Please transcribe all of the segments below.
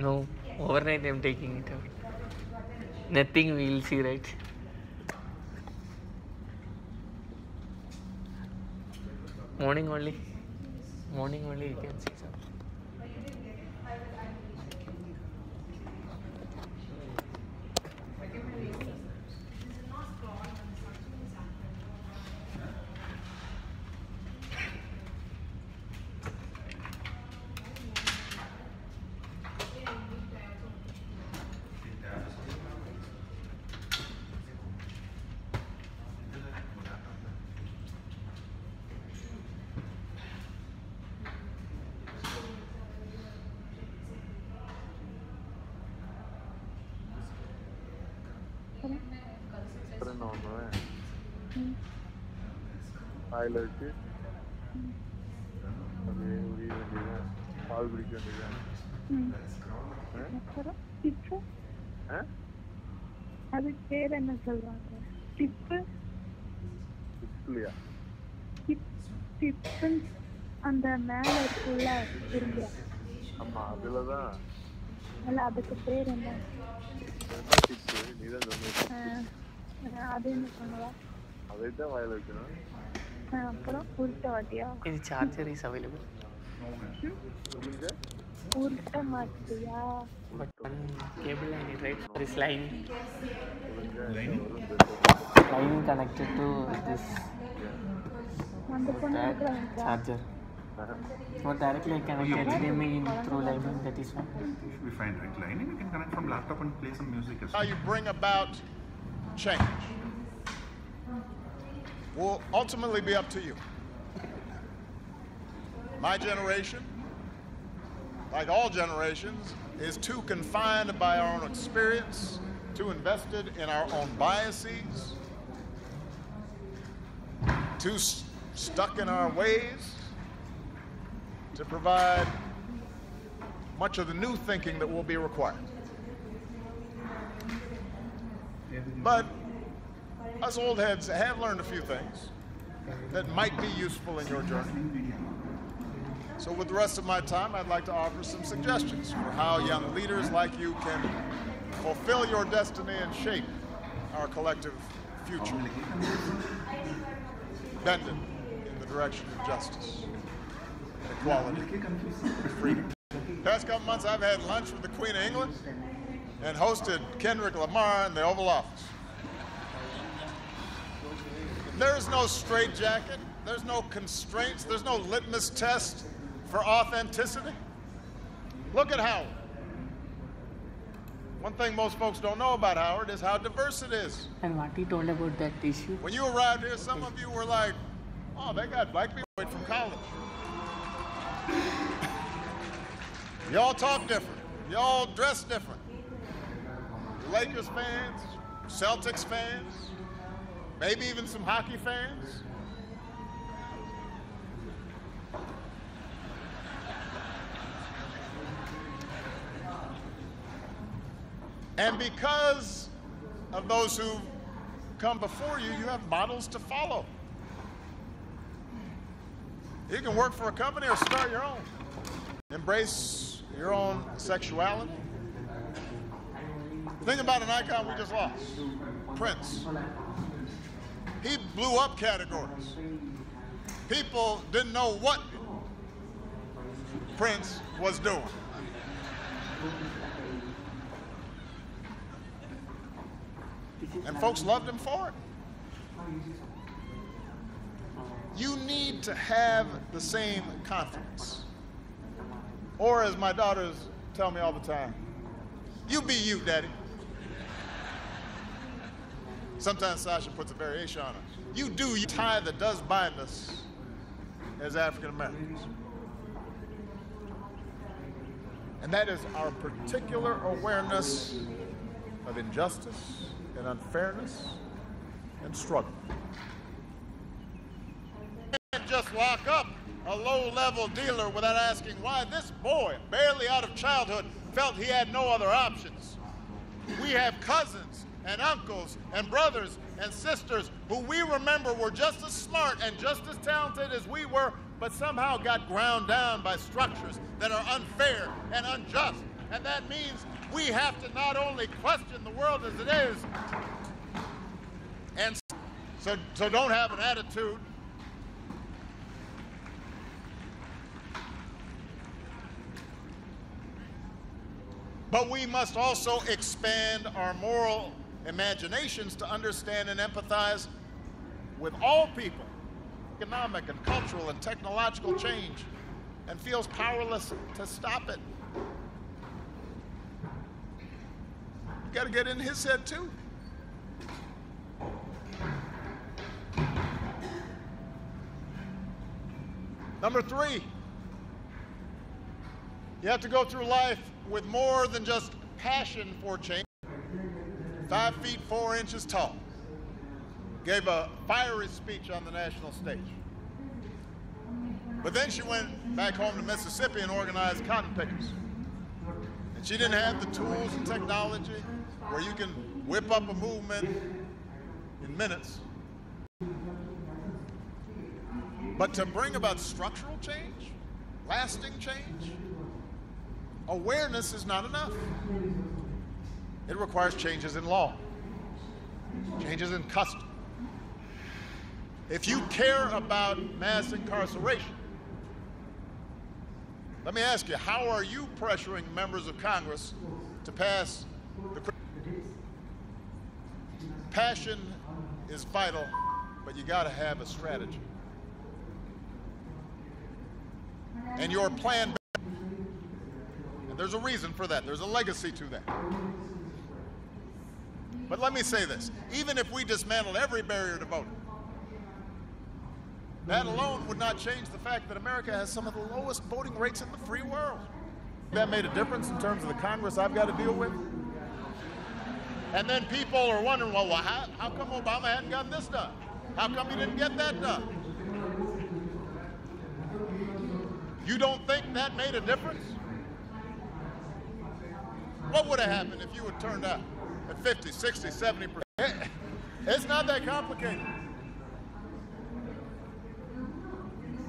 No, overnight I'm taking it out. Nothing we'll see, right? Morning only you can see some. Highlight பால் குடிக்க வேண்டியது. அதுக்கு பேர் என்ன சொல்றாங்க? டிப்பு இல்லையா? டிப்பு அந்த மேல இருக்குள்ள இருங்க. ஆமா அதுலதான். அல்ல அதுக்கு பேர் என்ன? டிப்பு நீதான் சொன்ன. அது என்ன பண்ணுவா? அதைத்தான் வாயில வைக்கணும். அப்புறம் உருட்ட மாட்டியா? இது சார்ஜர் இஸ் அவைலபிள். உருட்ட மாட்டியா? But one cable I need, right? For this line connected to this that charger. Not directly I connect HDMI in through lightning, that is fine. Should be fine, right? Lightning you can connect from laptop and play some music as well. How you bring about change will ultimately be up to you. My generation, like all generations, is too confined by our own experience, too invested in our own biases, too stuck in our ways to provide much of the new thinking that will be required. But us old heads have learned a few things that might be useful in your journey. So with the rest of my time, I'd like to offer some suggestions for how young leaders like you can fulfill your destiny and shape our collective future, bending in the direction of justice, equality, freedom. Past couple months, I've had lunch with the Queen of England and hosted Kendrick Lamar in the Oval Office. There's no straitjacket, there's no constraints, there's no litmus test for authenticity. Look at Howard. One thing most folks don't know about Howard is how diverse it is. And what he told about that issue? When you arrived here, some of you were like, oh, they got black people from college. Y'all talk different. Y'all dress different. Lakers fans, Celtics fans, maybe even some hockey fans. And because of those who come before you, you have models to follow. You can work for a company or start your own. Embrace your own sexuality. Think about an icon we just lost, Prince. He blew up categories. People didn't know what Prince was doing. And folks loved him for it. You need to have the same confidence. Or as my daughters tell me all the time, you be you, Daddy. Sometimes Sasha puts a variation on it. You do you tie that does bind us as African Americans. And that is our particular awareness of injustice and unfairness and struggle. You can't just lock up a low-level dealer without asking why this boy, barely out of childhood, felt he had no other options. We have cousins and uncles and brothers and sisters who we remember were just as smart and just as talented as we were, but somehow got ground down by structures that are unfair and unjust. And that means we have to not only question the world as it is, and so don't have an attitude but we must also expand our moral imaginations to understand and empathize with all people, economic and cultural and technological change, and feels powerless to stop it. You got to get in his head too. Number 3, you have to go through life with more than just passion for change. 5 feet 4 inches tall. Gave a fiery speech on the national stage. But then she went back home to Mississippi and organized cotton pickers. And she didn't have the tools and technology where you can whip up a movement in minutes. But to bring about structural change, lasting change, awareness is not enough. It requires changes in law, changes in custom. If you care about mass incarceration, let me ask you, how are you pressuring members of Congress to pass the... Passion is vital, but you got to have a strategy. And your plan, and there's a reason for that. There's a legacy to that. But let me say this, even if we dismantled every barrier to voting, that alone would not change the fact that America has some of the lowest voting rates in the free world. That made a difference in terms of the Congress I've got to deal with. And then people are wondering, well, how come Obama hadn't gotten this done? How come he didn't get that done? You don't think that made a difference? What would have happened if you had turned out at 50, 60, 70%? It's not that complicated.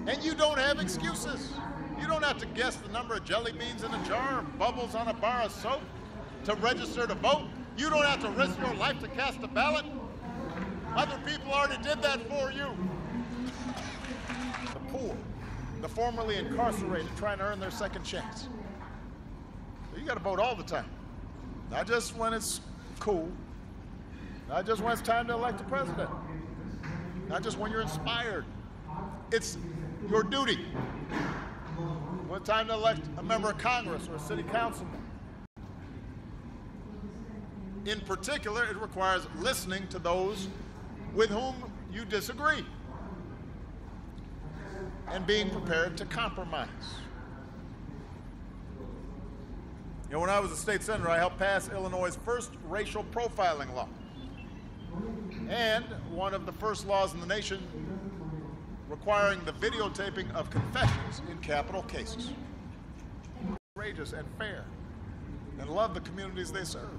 And you don't have excuses. You don't have to guess the number of jelly beans in a jar or bubbles on a bar of soap to register to vote. You don't have to risk your life to cast a ballot. Other people already did that for you. The poor, the formerly incarcerated, trying to earn their second chance. So you got to vote all the time. Not just when it's cool. Not just when it's time to elect a president. Not just when you're inspired. It's your duty. When it's time to elect a member of Congress or a city councilman. In particular, it requires listening to those with whom you disagree and being prepared to compromise. You know, when I was a state senator, I helped pass Illinois' first racial profiling law and one of the first laws in the nation requiring the videotaping of confessions in capital cases. Courageous and fair and love the communities they serve.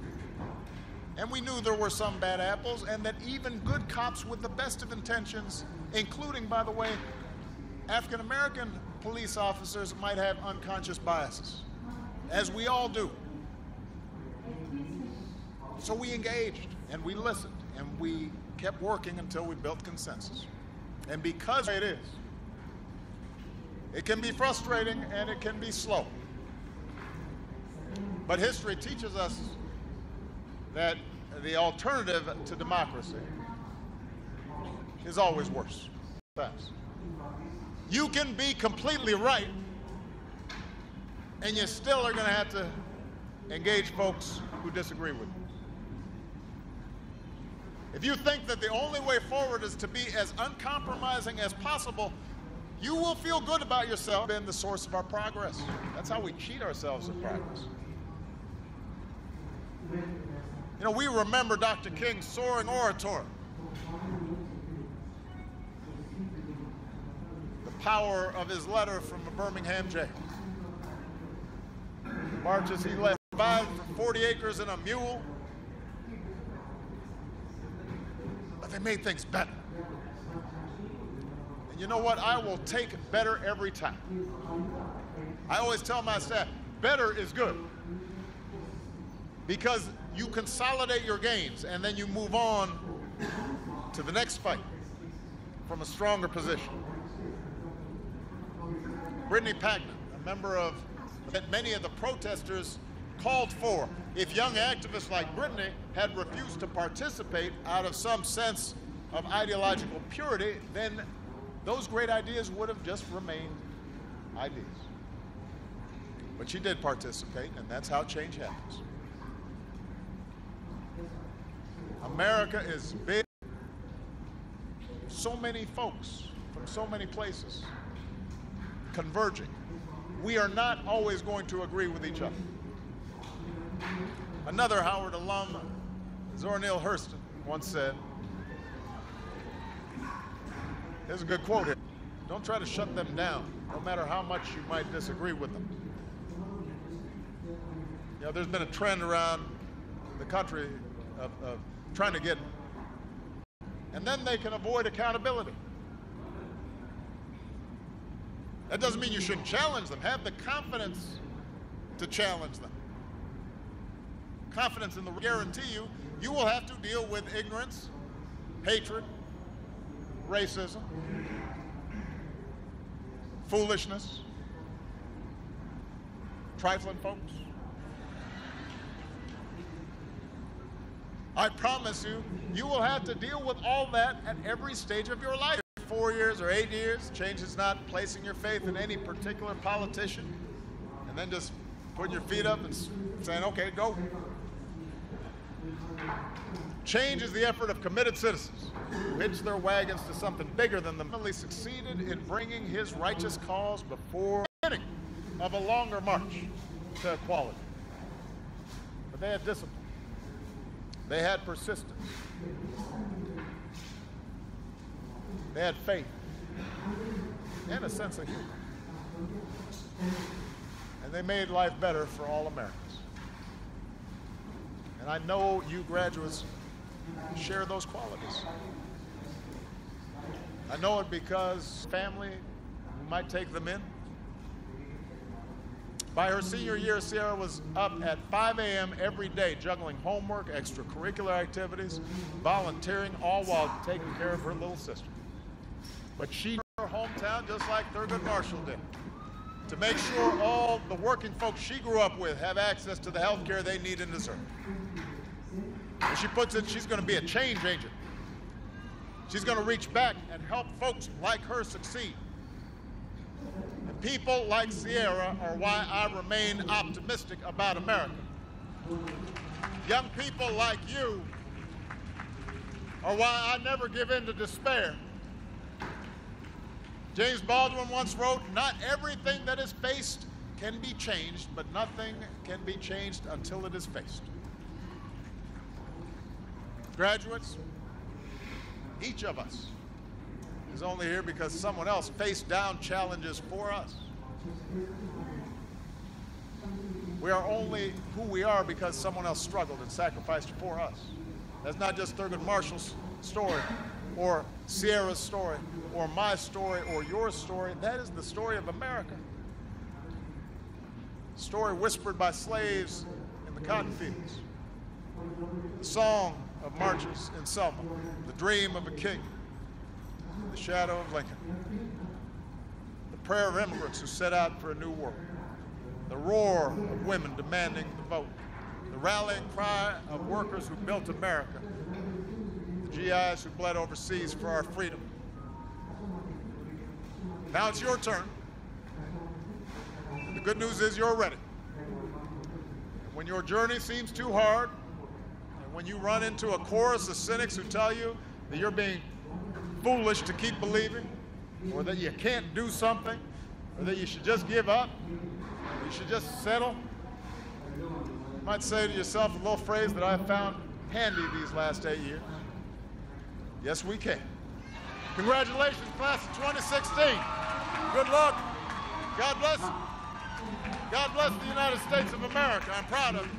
And we knew there were some bad apples and that even good cops with the best of intentions, including, by the way, African-American police officers, might have unconscious biases, as we all do. So we engaged and we listened and we kept working until we built consensus. And because it is, it can be frustrating and it can be slow. But history teaches us that the alternative to democracy is always worse. You can be completely right, and you still are going to have to engage folks who disagree with you. If you think that the only way forward is to be as uncompromising as possible, you will feel good about yourself being the source of our progress. That's how we cheat ourselves of progress. You know, we remember Dr. King's soaring oratory. The power of his letter from a Birmingham jail. Marches he led 40 acres and a mule. But they made things better. And you know what? I will take better every time. I always tell my staff, better is good. Because you consolidate your gains and then you move on to the next fight from a stronger position. Brittany Pagnon, a member of that many of the protesters called for. If young activists like Brittany had refused to participate out of some sense of ideological purity, then those great ideas would have just remained ideas. But she did participate, and that's how change happens. America is big. So many folks from so many places converging. We are not always going to agree with each other. Another Howard alum, Zora Neale Hurston, once said, here's a good quote here, don't try to shut them down, no matter how much you might disagree with them. You know, there's been a trend around the country of trying to get, and then they can avoid accountability. That doesn't mean you shouldn't challenge them. Have the confidence to challenge them. Confidence in the guarantee you will have to deal with ignorance, hatred, racism, foolishness, trifling folks. I promise you, you will have to deal with all that at every stage of your life. 4 years or 8 years, change is not placing your faith in any particular politician and then just putting your feet up and saying, okay, go. Change is the effort of committed citizens who hitch their wagons to something bigger than them. He succeeded in bringing his righteous cause before the beginning of a longer march to equality. But they had discipline. They had persistence. They had faith and a sense of humor. And they made life better for all Americans. And I know you graduates share those qualities. I know it because family might take them in. By her senior year, Sierra was up at 5 a.m. every day, juggling homework, extracurricular activities, volunteering, all while taking care of her little sister. But she did her hometown just like Thurgood Marshall did, to make sure all the working folks she grew up with have access to the health care they need and deserve. And she puts it, she's going to be a change agent. She's going to reach back and help folks like her succeed. And people like Sierra are why I remain optimistic about America. Young people like you are why I never give in to despair. James Baldwin once wrote, not everything that is faced can be changed, but nothing can be changed until it is faced. Graduates, each of us is only here because someone else faced down challenges for us. We are only who we are because someone else struggled and sacrificed for us. That's not just Thurgood Marshall's story, or Sierra's story, or my story, or your story. That is the story of America. A story whispered by slaves in the cotton fields. The song of marches in Selma. The dream of a king. The shadow of Lincoln. The prayer of immigrants who set out for a new world. The roar of women demanding the vote. The rallying cry of workers who built America. GIs who bled overseas for our freedom. Now it's your turn. And the good news is you're ready. And when your journey seems too hard, and when you run into a chorus of cynics who tell you that you're being foolish to keep believing, or that you can't do something, or that you should just give up, or you should just settle, you might say to yourself a little phrase that I've found handy these last 8 years. Yes, we can. Congratulations, class of 2016. Good luck. God bless. God bless the United States of America. I'm proud of you.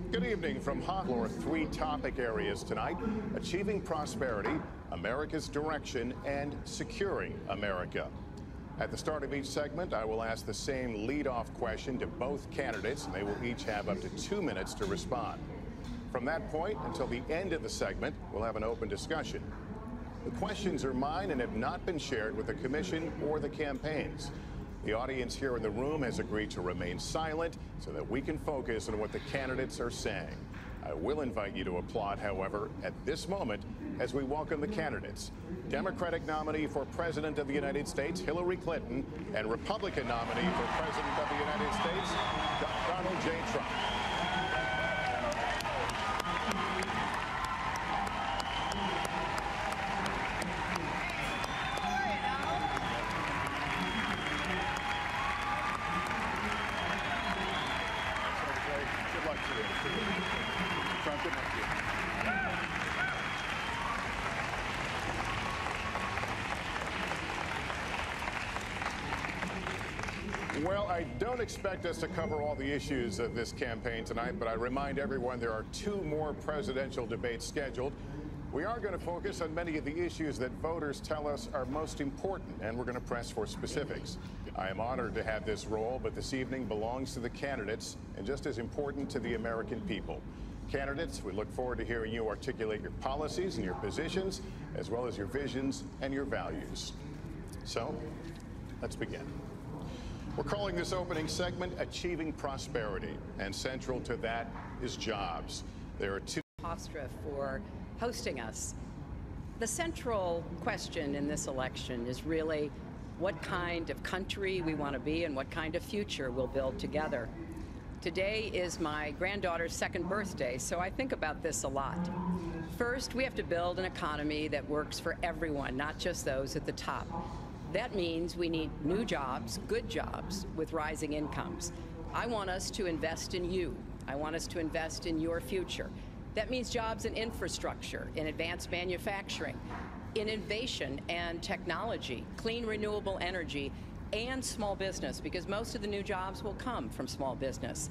Good evening from Hawthorne. Three topic areas tonight: achieving prosperity, America's direction, and securing America. At the start of each segment, I will ask the same lead-off question to both candidates, and they will each have up to 2 minutes to respond. From that point until the end of the segment, we'll have an open discussion. The questions are mine and have not been shared with the commission or the campaigns. The audience here in the room has agreed to remain silent so that we can focus on what the candidates are saying. I will invite you to applaud, however, at this moment as we welcome the candidates. Democratic nominee for President of the United States, Hillary Clinton, and Republican nominee for President of the United States, Donald J. Trump. Good luck to you. Trump, good luck to you. Well, I don't expect us to cover all the issues of this campaign tonight, but I remind everyone there are 2 more presidential debates scheduled. We are going to focus on many of the issues that voters tell us are most important, and we're going to press for specifics. I am honored to have this role, but this evening belongs to the candidates and just as important to the American people. Candidates, we look forward to hearing you articulate your policies and your positions, as well as your visions and your values. So, let's begin. We're calling this opening segment Achieving Prosperity, and central to that is jobs. There are 2 Hofstra for hosting us. The central question in this election is really what kind of country we want to be and what kind of future we'll build together. Today is my granddaughter's 2nd birthday, so I think about this a lot. First, we have to build an economy that works for everyone, not just those at the top. That means we need new jobs, good jobs, with rising incomes. I want us to invest in you. I want us to invest in your future. That means jobs in infrastructure, in advanced manufacturing, in innovation and technology, clean renewable energy, and small business, because most of the new jobs will come from small business.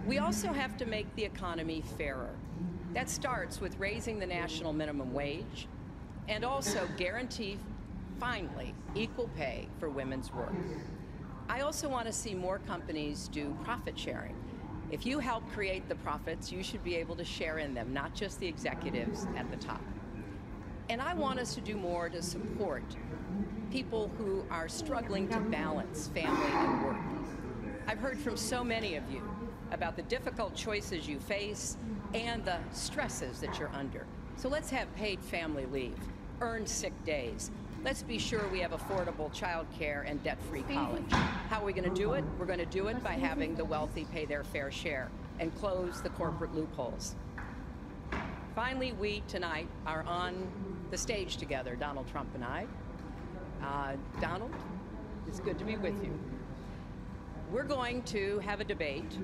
We also have to make the economy fairer. That starts with raising the national minimum wage and also guarantee, finally, equal pay for women's work. I also want to see more companies do profit sharing. If you help create the profits, you should be able to share in them, not just the executives at the top. And I want us to do more to support people who are struggling to balance family and work. I've heard from so many of you about the difficult choices you face and the stresses that you're under. So let's have paid family leave, earned sick days. Let's be sure we have affordable child care and debt-free college. How are we going to do it? We're going to do it by having the wealthy pay their fair share and close the corporate loopholes. Finally, we tonight are on the stage together, Donald Trump and I. Donald, it's good to be with you. We're going to have a debate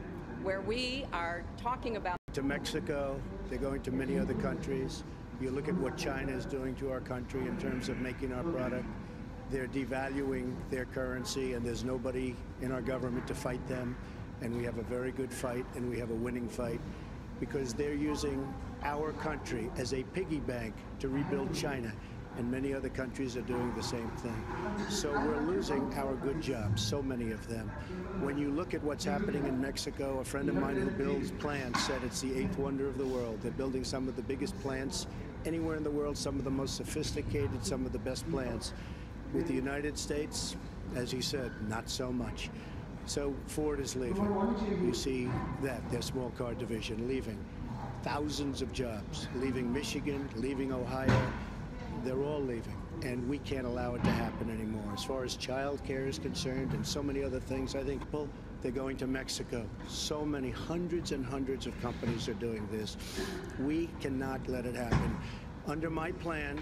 where we are talking about to Mexico, they're going to many other countries. You look at what China is doing to our country in terms of making our product. They're devaluing their currency, and there's nobody in our government to fight them. And we have a very good fight, and we have a winning fight, because they're using our country as a piggy bank to rebuild China. And many other countries are doing the same thing. So we're losing our good jobs, so many of them. When you look at what's happening in Mexico, a friend of mine who builds plants said it's the 8th wonder of the world. They're building some of the biggest plants anywhere in the world, some of the most sophisticated, some of the best plants. With the United States, as he said, not so much. So Ford is leaving. You see that, their small car division leaving. Thousands of jobs, leaving Michigan, leaving Ohio. They're all leaving. and we can't allow it to happen anymore. As far as child care is concerned and so many other things, I think people, they're going to Mexico. So many, hundreds and hundreds of companies are doing this. We cannot let it happen. Under my plan,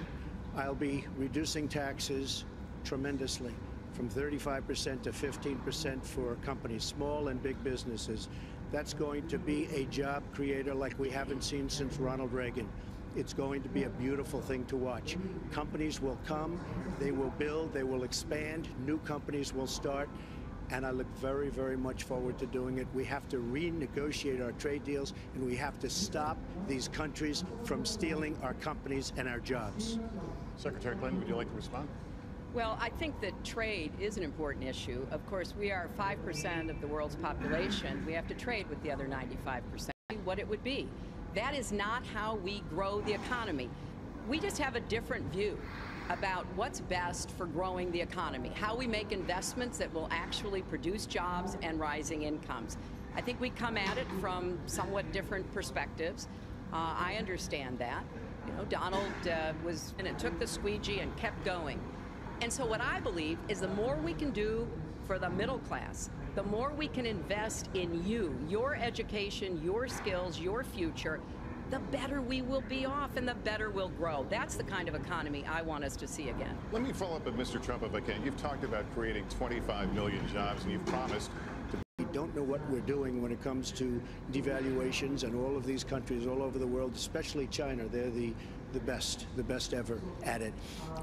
I'll be reducing taxes tremendously, from 35% to 15% for companies, small and big businesses. That's going to be a job creator like we haven't seen since Ronald Reagan. It's going to be a beautiful thing to watch. Companies will come, they will build, they will expand, new companies will start, and I look very, very much forward to doing it. We have to renegotiate our trade deals, and we have to stop these countries from stealing our companies and our jobs. Secretary Clinton, would you like to respond? Well, I think that trade is an important issue. Of course, we are 5% of the world's population. We have to trade with the other 95%. What it would be. That is not how we grow the economy. We just have a different view about what's best for growing the economy, how we make investments that will actually produce jobs and rising incomes. I think we come at it from somewhat different perspectives. I understand that. You know, Donald took the squeegee and kept going. And so what I believe is the more we can do for the middle class, the more we can invest in you, your education, your skills, your future, the better we will be off and the better we'll grow. That's the kind of economy I want us to see again. Let me follow up with Mr. Trump if I can. You've talked about creating 25 million jobs, and you've promised to... We don't know what we're doing when it comes to devaluations, and all of these countries all over the world, especially China, they're the best ever at it.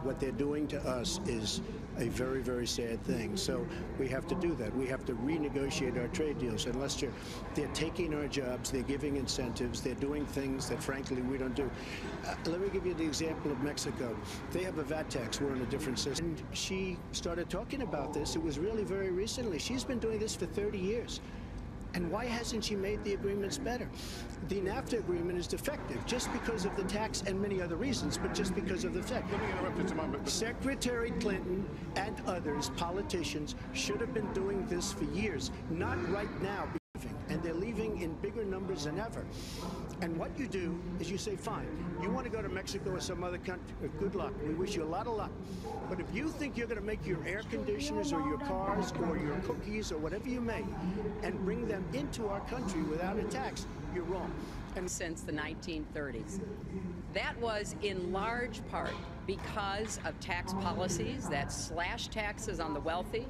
What they're doing to us is a very, very sad thing. So we have to do that. We have to renegotiate our trade deals. And Lester, they're taking our jobs, they're giving incentives, they're doing things that, frankly, we don't do. Let me give you the example of Mexico. They have a VAT tax. We're in a different system. And she started talking about this. It was really very recently. She's been doing this for 30 years. And why hasn't she made the agreements better? The NAFTA agreement is defective just because of the tax and many other reasons, but just because of the fact. Let me interrupt you a moment. Secretary Clinton and others, politicians, should have been doing this for years, not right now. And they're leaving in bigger numbers than ever. And what you do is you say, fine, you want to go to Mexico or some other country, good luck. We wish you a lot of luck. But if you think you're going to make your air conditioners or your cars or your cookies or whatever you make and bring them into our country without a tax, you're wrong. And since the 1930s. That was in large part because of tax policies that slashed taxes on the wealthy,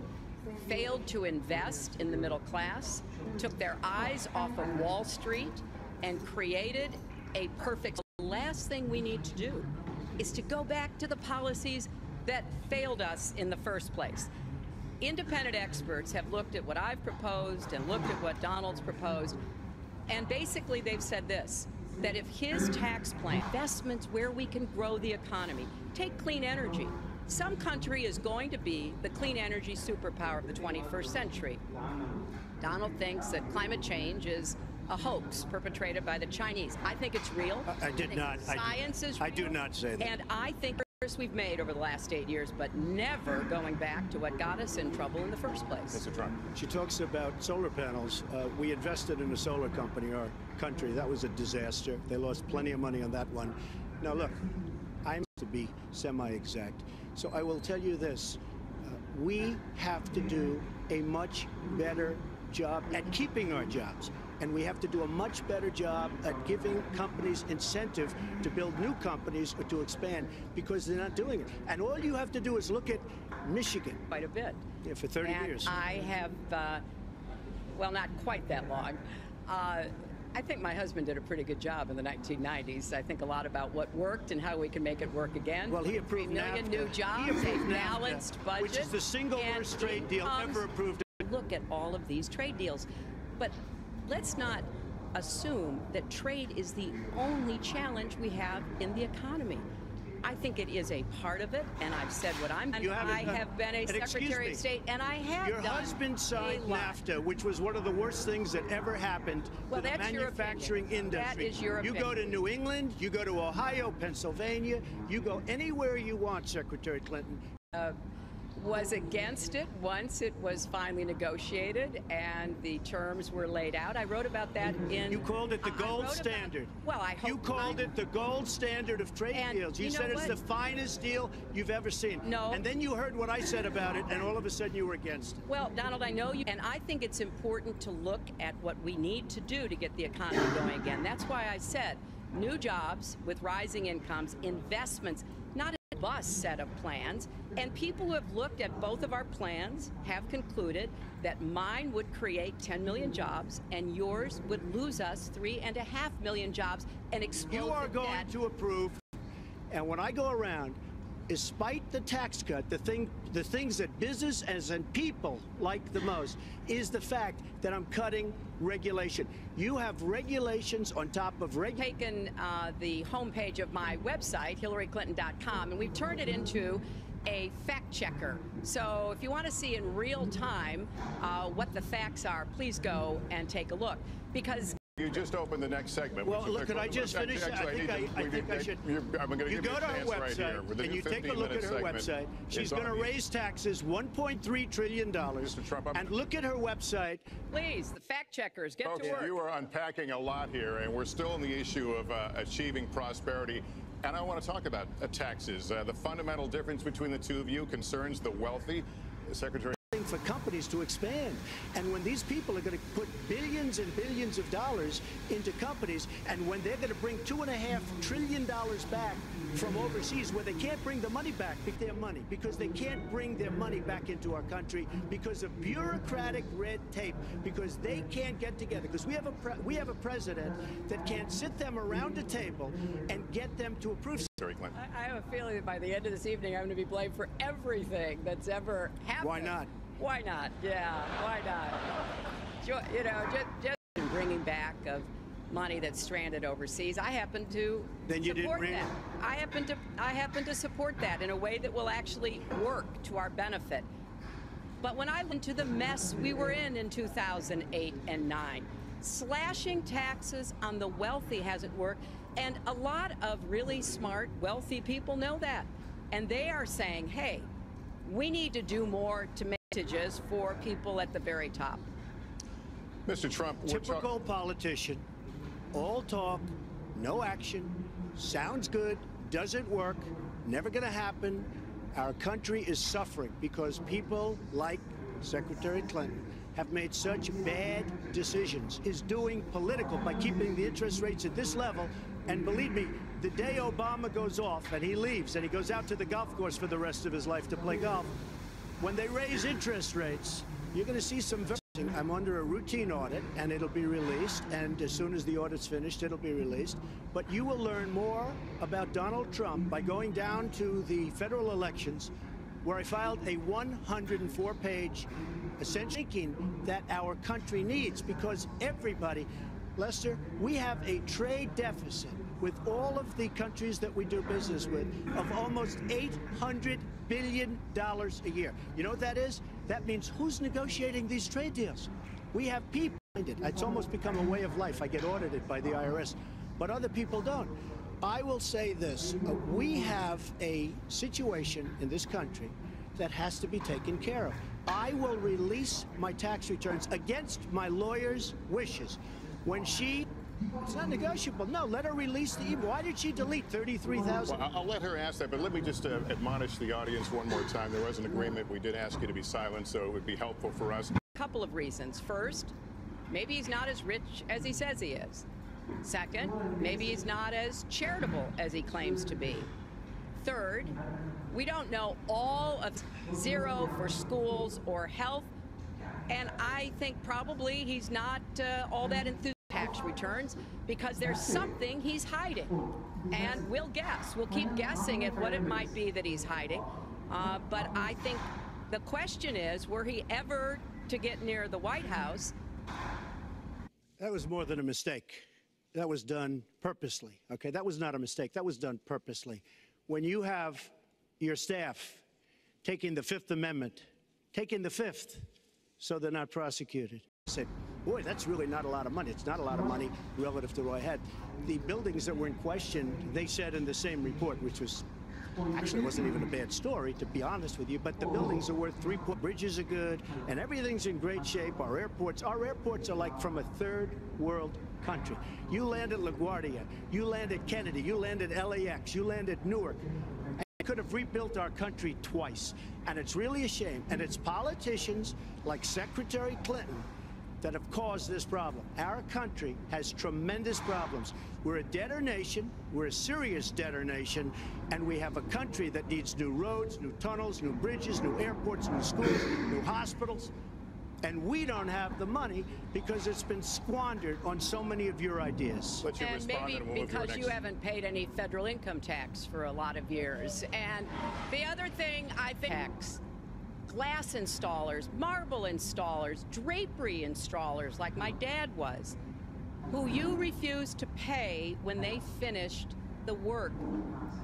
failed to invest in the middle class, took their eyes off of Wall Street, and created a perfect... The last thing we need to do is to go back to the policies that failed us in the first place. Independent experts have looked at what I've proposed and looked at what Donald's proposed, and basically they've said this, that if his tax plan, investments where we can grow the economy, take clean energy. Some country is going to be the clean energy superpower of the 21st century. Donald thinks that climate change is a hoax perpetrated by the Chinese. I think it's real. I did not. Science is real. I do not say that. And I think we've made over the last 8 years, but never going back to what got us in trouble in the first place. Mr. Trump. She talks about solar panels. We invested in a solar company, our country. That was a disaster. They lost plenty of money on that one. Now, look, I'm to be semi-exact. So I will tell you this. We have to do a much better job at keeping our jobs. And we have to do a much better job at giving companies incentive to build new companies or to expand, because they're not doing it. And all you have to do is look at Michigan. Quite a bit. Yeah, for 30 years. I have, well, not quite that long. I think my husband did a pretty good job in the 1990s. I think a lot about what worked and how we can make it work again. Well, he approved 3 million NAFTA. new jobs, He approved a balanced NAFTA, budget, which is the single worst trade deal ever approved. Look at all of these trade deals. But let's not assume that trade is the only challenge we have in the economy. I think it is a part of it, and I've said what I'm doing. I have been a Secretary of State, and I have Your husband signed NAFTA, which was one of the worst things that ever happened to the manufacturing industry. That is your opinion. You go to New England, you go to Ohio, Pennsylvania, you go anywhere you want, Secretary Clinton. was against it once it was finally negotiated and the terms were laid out. I wrote about that in... You called it the gold standard. Well, I hope... You called it the gold standard of trade deals. You said it's the finest deal you've ever seen. No. And then you heard what I said about it, and all of a sudden you were against it. Well, Donald, I know you, and I think it's important to look at what we need to do to get the economy going again. That's why I said new jobs with rising incomes, investments, not a robust set of plans. And people who have looked at both of our plans have concluded that mine would create 10 million jobs and yours would lose us 3.5 million jobs and explode. You are going to approve, and when I go around, despite the tax cut, the things that business and people like the most is the fact that I'm cutting regulation. You have regulations on top of regulations. Taken the homepage of my website, HillaryClinton.com, and we've turned it into a fact checker. So if you want to see in real time what the facts are, please go and take a look. Because you just opened the next segment. Well, look, can I just finish? Actually, I think I should. I'm going to you go to her website and you take a look at her website. She's going to raise taxes $1.3 trillion. Mr. Trump, and look at her website. Please, the fact checkers, get to work. You are unpacking a lot here, and we're still on the issue of achieving prosperity. And I want to talk about taxes. The fundamental difference between the two of you concerns the wealthy. The Secretary For companies to expand. And when these people are going to put billions and billions of dollars into companies, and when they're going to bring $2.5 trillion back from overseas, where they can't bring the money back, their money, because they can't bring their money back into our country because of bureaucratic red tape, because they can't get together, because we have a president that can't sit them around a table and get them to approve. I have a feeling that by the end of this evening, I'm going to be blamed for everything that's ever happened. Why not? Why not? Yeah, why not? You know, just bringing back of money that's stranded overseas. I happen to support that. I happen to support that in a way that will actually work to our benefit. But when I went to the mess we were in 2008 and 9, slashing taxes on the wealthy hasn't worked. And a lot of really smart, wealthy people know that. And they are saying, hey, we need to do more to make messages for people at the very top. Mr. Trump, typical politician, all talk, no action, sounds good, doesn't work, never going to happen. Our country is suffering because people like Secretary Clinton have made such bad decisions, is doing political by keeping the interest rates at this level. And believe me, the day Obama goes off and he leaves and he goes out to the golf course for the rest of his life to play golf, when they raise interest rates, you're going to see some. I'm under a routine audit, and it'll be released. And as soon as the audit's finished, it'll be released. But you will learn more about Donald Trump by going down to the federal elections, where I filed a 104-page, essentially thinking that our country needs, because everybody, Lester, we have a trade deficit with all of the countries that we do business with of almost $800 billion a year. You know what that is? That means who's negotiating these trade deals? We have people behind it. It's almost become a way of life. I get audited by the IRS, but other people don't. I will say this. We have a situation in this country that has to be taken care of. I will release my tax returns against my lawyer's wishes. When it's not negotiable. No, let her release the email. Why did she delete 33,000? Well, I'll let her ask that, but let me just admonish the audience one more time. There was an agreement. We did ask you to be silent, so it would be helpful for us. A couple of reasons. First, maybe he's not as rich as he says he is. Second, maybe he's not as charitable as he claims to be. Third, we don't know all of zero for schools or health, and I think probably he's not all that enthusiastic. Tax returns because there's something he's hiding, and we'll guess. We'll keep guessing at what it might be that he's hiding, but I think the question is, were he ever to get near the White House? That was more than a mistake. That was done purposely. Okay, that was not a mistake. That was done purposely. When you have your staff taking the Fifth Amendment, taking the Fifth, so they're not prosecuted. I said, boy, that's really not a lot of money. It's not a lot of money relative to what I had. The buildings that were in question, they said in the same report, which was Actually, it wasn't even a bad story, to be honest with you, but the buildings are worth bridges are good, and everything's in great shape. Our airports are like from a third world country. You land at LaGuardia, you land at Kennedy, you land at LAX, you land at Newark. I could have rebuilt our country twice, and it's really a shame. And it's politicians like Secretary Clinton that have caused this problem. Our country has tremendous problems. We're a debtor nation, we're a serious debtor nation, and we have a country that needs new roads, new tunnels, new bridges, new airports, new schools, new hospitals. And we don't have the money because it's been squandered on so many of your ideas. And maybe because you haven't paid any federal income tax for a lot of years. And the other thing I think, glass installers, marble installers, drapery installers, like my dad was, who you refused to pay when they finished the work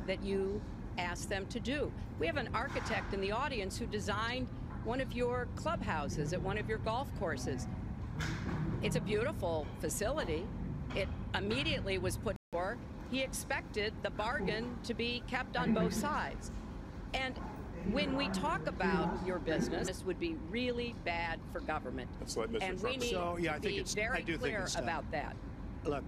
that you asked them to do. We have an architect in the audience who designed one of your clubhouses at one of your golf courses. It's a beautiful facility. It immediately was put for. He expected the bargain to be kept on both sides. And when we talk about your business, this would be really bad for government. Let's let Mr. And Trump. we need to be very clear about that. Look,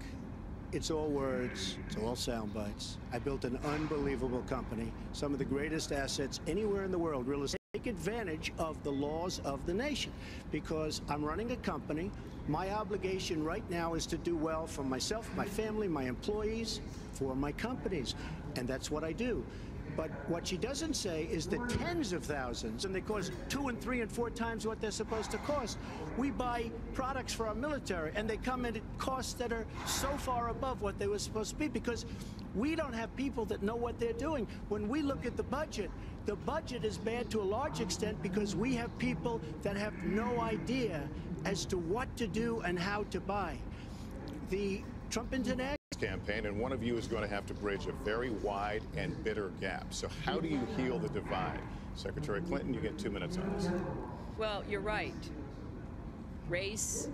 it's all words, it's all sound bites. I built an unbelievable company, some of the greatest assets anywhere in the world, real estate. Take advantage of the laws of the nation, because I'm running a company. My obligation right now is to do well for myself, my family, my employees, for my companies, and that's what I do. But what she doesn't say is the tens of thousands, and they cost 2 and 3 and 4 times what they're supposed to cost. We buy products for our military, and they come in at costs that are so far above what they were supposed to be, because we don't have people that know what they're doing. When we look at the budget is bad to a large extent because we have people that have no idea as to what to do and how to buy. The Trump International campaign, and one of you is going to have to bridge a very wide and bitter gap. So how do you heal the divide? Secretary Clinton, you get 2 minutes on this. Well, you're right. Race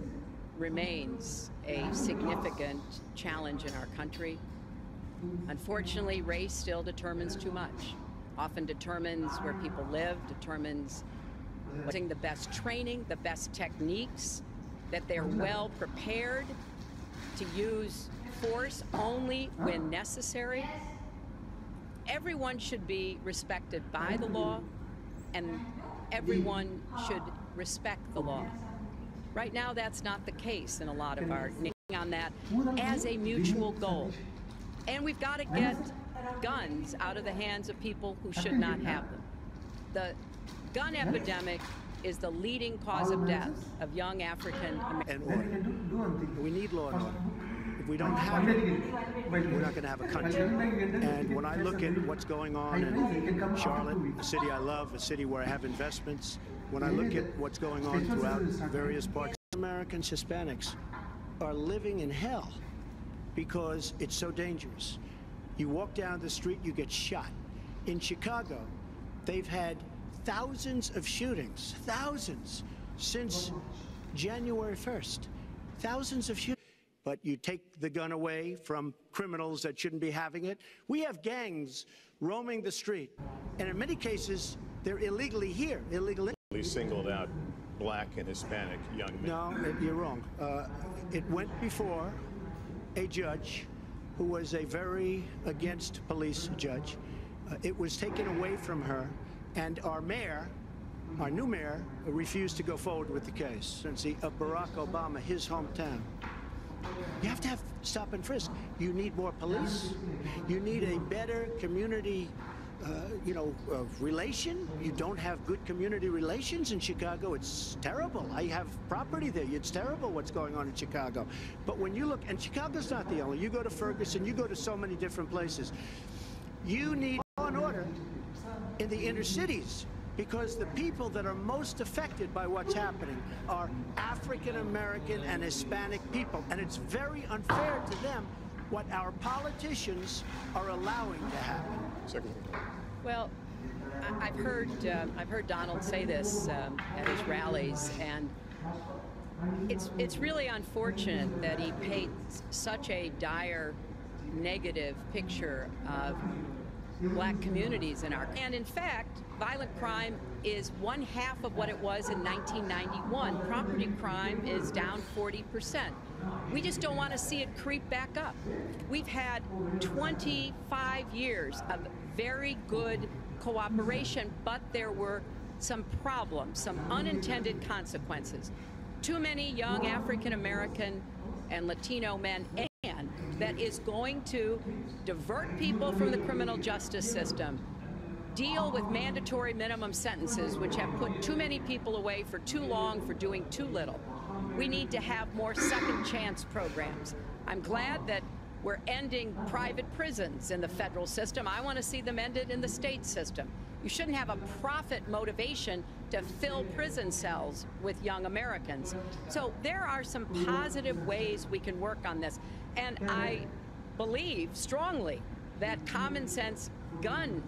remains a significant challenge in our country. Unfortunately, race still determines too much. Often determines where people live, determines using the best training, the best techniques, that they're well prepared to use force only when necessary. Everyone should be respected by the law, and everyone should respect the law. Right now, that's not the case in a lot of our nation on that as a mutual goal. And we've got to get guns out of the hands of people who should not have them. The gun epidemic is the leading cause of death of young African Americans. And order. We need law and order. If we don't have it, we're not going to have a country. And when I look at what's going on in Charlotte, a city I love, a city where I have investments, when I look at what's going on throughout various parts, Americans, Hispanics are living in hell because it's so dangerous. You walk down the street, you get shot. In Chicago, they've had thousands of shootings, thousands, since January 1st. Thousands of shootings. But you take the gun away from criminals that shouldn't be having it. We have gangs roaming the street, and in many cases, they're illegally here, illegally. He singled out black and Hispanic young men. No, you're wrong. It went before a judge who was a very against police judge. It was taken away from her, and our mayor, our new mayor, refused to go forward with the case. Since of Barack Obama, his hometown. You have to have stop and frisk. You need more police. You need a better community, relation. You don't have good community relations in Chicago. It's terrible. I have property there. It's terrible what's going on in Chicago. But when you look, and Chicago's not the only. You go to Ferguson. You go to so many different places. You need law and order in the inner cities, because the people that are most affected by what's happening are African American and Hispanic people, and it's very unfair to them what our politicians are allowing to happen. Well, I've heard Donald say this at his rallies, and it's really unfortunate that he paints such a dire, negative picture of black communities in our. And in fact, violent crime is 1/2 of what it was in 1991. Property crime is down 40%. We just don't want to see it creep back up. We've had 25 years of very good cooperation, but there were some problems, some unintended consequences. Too many young African American and Latino men, and that is going to divert people from the criminal justice system, deal with mandatory minimum sentences, which have put too many people away for too long for doing too little. We need to have more second chance programs. I'm glad that we're ending private prisons in the federal system. I want to see them ended in the state system. You shouldn't have a profit motivation to fill prison cells with young Americans. So there are some positive ways we can work on this. And I believe strongly that common sense gun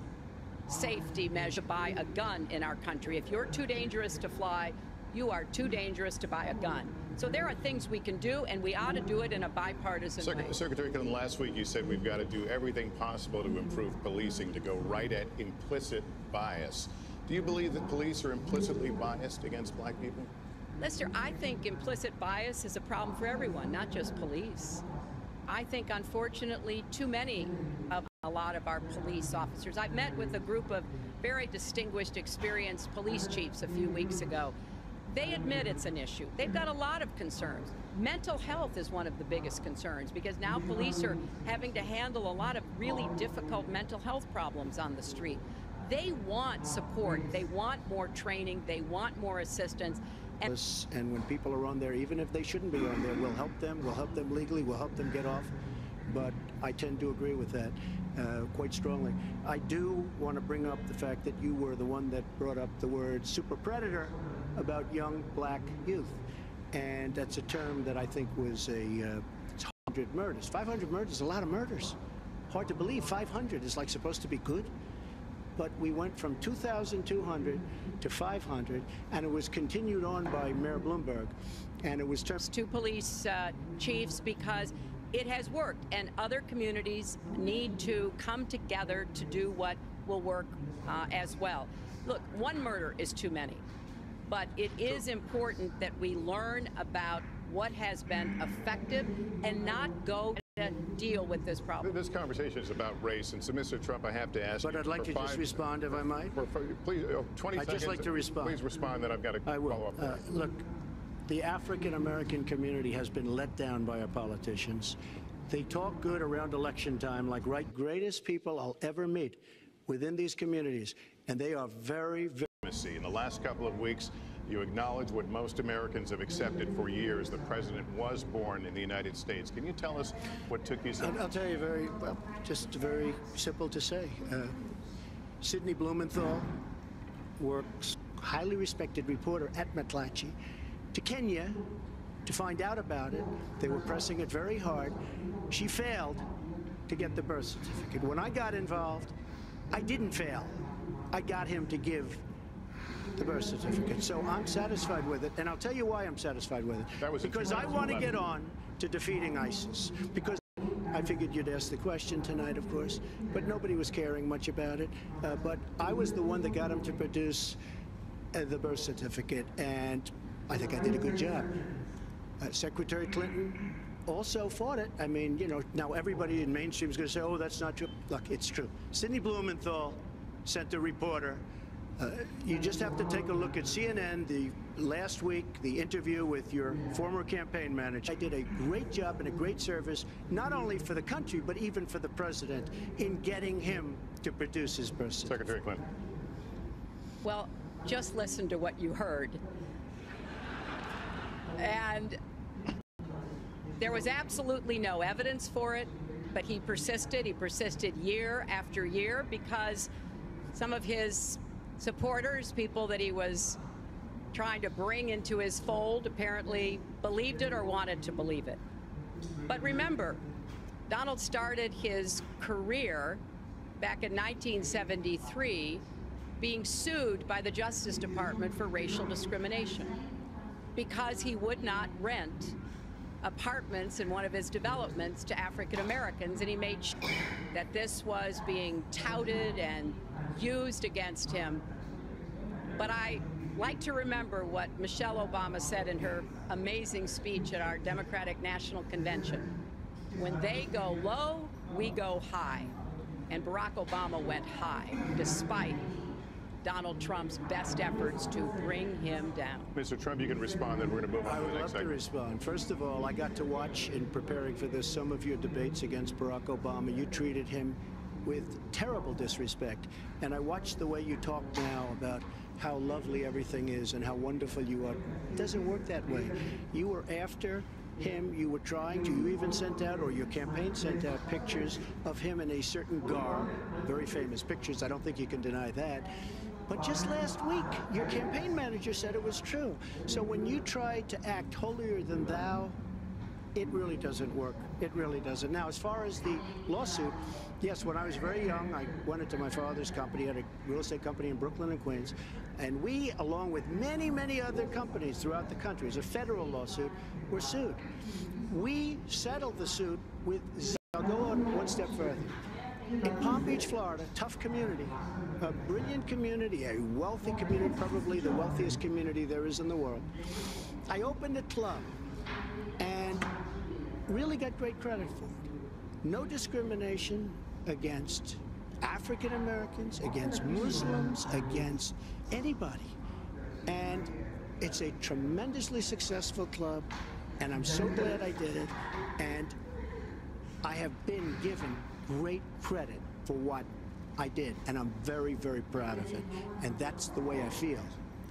safety measure, buy a gun in our country. If you're too dangerous to fly, you are too dangerous to buy a gun. So there are things we can do, and we ought to do it in a bipartisan way. Secretary Clinton, last week you said we've got to do everything possible to improve policing, to go right at implicit bias. Do you believe that police are implicitly biased against black people? Lester, I think implicit bias is a problem for everyone, not just police. I think, unfortunately, too many of a lot of our police officers. I met with a group of very distinguished, experienced police chiefs a few weeks ago. They admit it's an issue. They've got a lot of concerns. Mental health is one of the biggest concerns because now police are having to handle a lot of really difficult mental health problems on the street. They want support. They want more training. They want more assistance. And when people are on there, even if they shouldn't be on there, we'll help them legally, we'll help them get off. But I tend to agree with that quite strongly. I do want to bring up the fact that you were the one that brought up the word super predator about young black youth. And that's a term that I think was it's 100 murders. 500 murders is a lot of murders. Hard to believe 500 is like supposed to be good. But we went from 2,200 to 500, and it was continued on by Mayor Bloomberg. And it was to police chiefs because it has worked, and other communities need to come together to do what will work as well. Look, one murder is too many, but it is important that we learn about what has been effective and not go to deal with this problem. This conversation is about race, and so, Mr. Trump, I have to ask you. But I'd like to just respond, if I might. Please, 20 seconds. I'd just like to respond. Please respond, then I've got to follow up. Look, the African-American community has been let down by our politicians. They talk good around election time, like greatest people I'll ever meet within these communities, and they are very, very... In the last couple of weeks, you acknowledge what most Americans have accepted for years. The president was born in the United States. Can you tell us what took you so... I'll tell you just very simple to say. Sidney Blumenthal works, highly respected reporter at McClatchy, to Kenya to find out about it. They were pressing it very hard. She failed to get the birth certificate. When I got involved, I didn't fail. I got him to give the birth certificate. So I'm satisfied with it, and I'll tell you why I'm satisfied with it. That was because I want to get on to defeating ISIS. Because I figured you'd ask the question tonight, of course, but nobody was caring much about it. But I was the one that got him to produce the birth certificate, and I think I did a good job. Secretary Clinton also fought it. I mean, you know, now everybody in mainstream is going to say, oh, that's not true. Look, it's true. Sidney Blumenthal sent a reporter. You just have to take a look at CNN last week, the interview with your former campaign manager. I did a great job and a great service, not only for the country, but even for the president, in getting him to produce his birth certificate. Secretary Clinton. Well, just listen to what you heard. And there was absolutely no evidence for it, but he persisted year after year, because some of his supporters, people that he was trying to bring into his fold, apparently believed it or wanted to believe it. But remember, Donald started his career back in 1973 being sued by the Justice Department for racial discrimination because he would not rent apartments in one of his developments to African Americans, and he made sure that this was being touted and used against him. But I like to remember what Michelle Obama said in her amazing speech at our Democratic National Convention. When they go low, we go high. And Barack Obama went high, despite Donald Trump's best efforts to bring him down. Mr. Trump, you can respond, then we're going to move on I to the would next love to segment. respond. First of all, I got to watch, in preparing for this, some of your debates against Barack Obama. You treated him with terrible disrespect. And I watched the way you talk now about how lovely everything is and how wonderful you are. It doesn't work that way. You were after him, you were trying to, you even sent out, or your campaign sent out, pictures of him in a certain garb, very famous pictures, I don't think you can deny that. But just last week, your campaign manager said it was true. So when you try to act holier than thou, it really doesn't work. It really doesn't. Now, as far as the lawsuit, yes, when I was very young, I went into my father's company, had a real estate company in Brooklyn and Queens, and we, along with many, many other companies throughout the country, as a federal lawsuit, were sued. We settled the suit with, I'll go on one step further. In Palm Beach, Florida, tough community, a brilliant community, a wealthy community, probably the wealthiest community there is in the world. I opened a club and really got great credit for it. No discrimination against African Americans, against Muslims, against anybody. And it's a tremendously successful club, and I'm so glad I did it. And I have been given great credit for what I did, and I'm very, very proud of it. And that's the way I feel.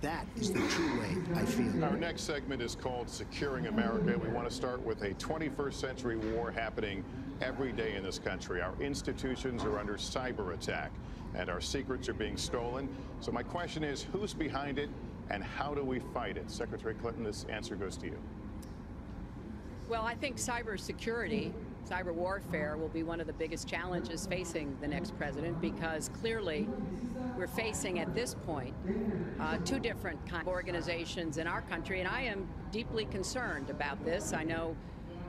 That is the true way I feel. Our next segment is called Securing America. We want to start with a 21st century war happening every day in this country. Our institutions are under cyber attack, and our secrets are being stolen. So my question is, who's behind it, and how do we fight it? Secretary Clinton, this answer goes to you. Well, I think cybersecurity, cyber warfare will be one of the biggest challenges facing the next president, because clearly we're facing at this point two different kind of organizations in our country, and I am deeply concerned about this. I know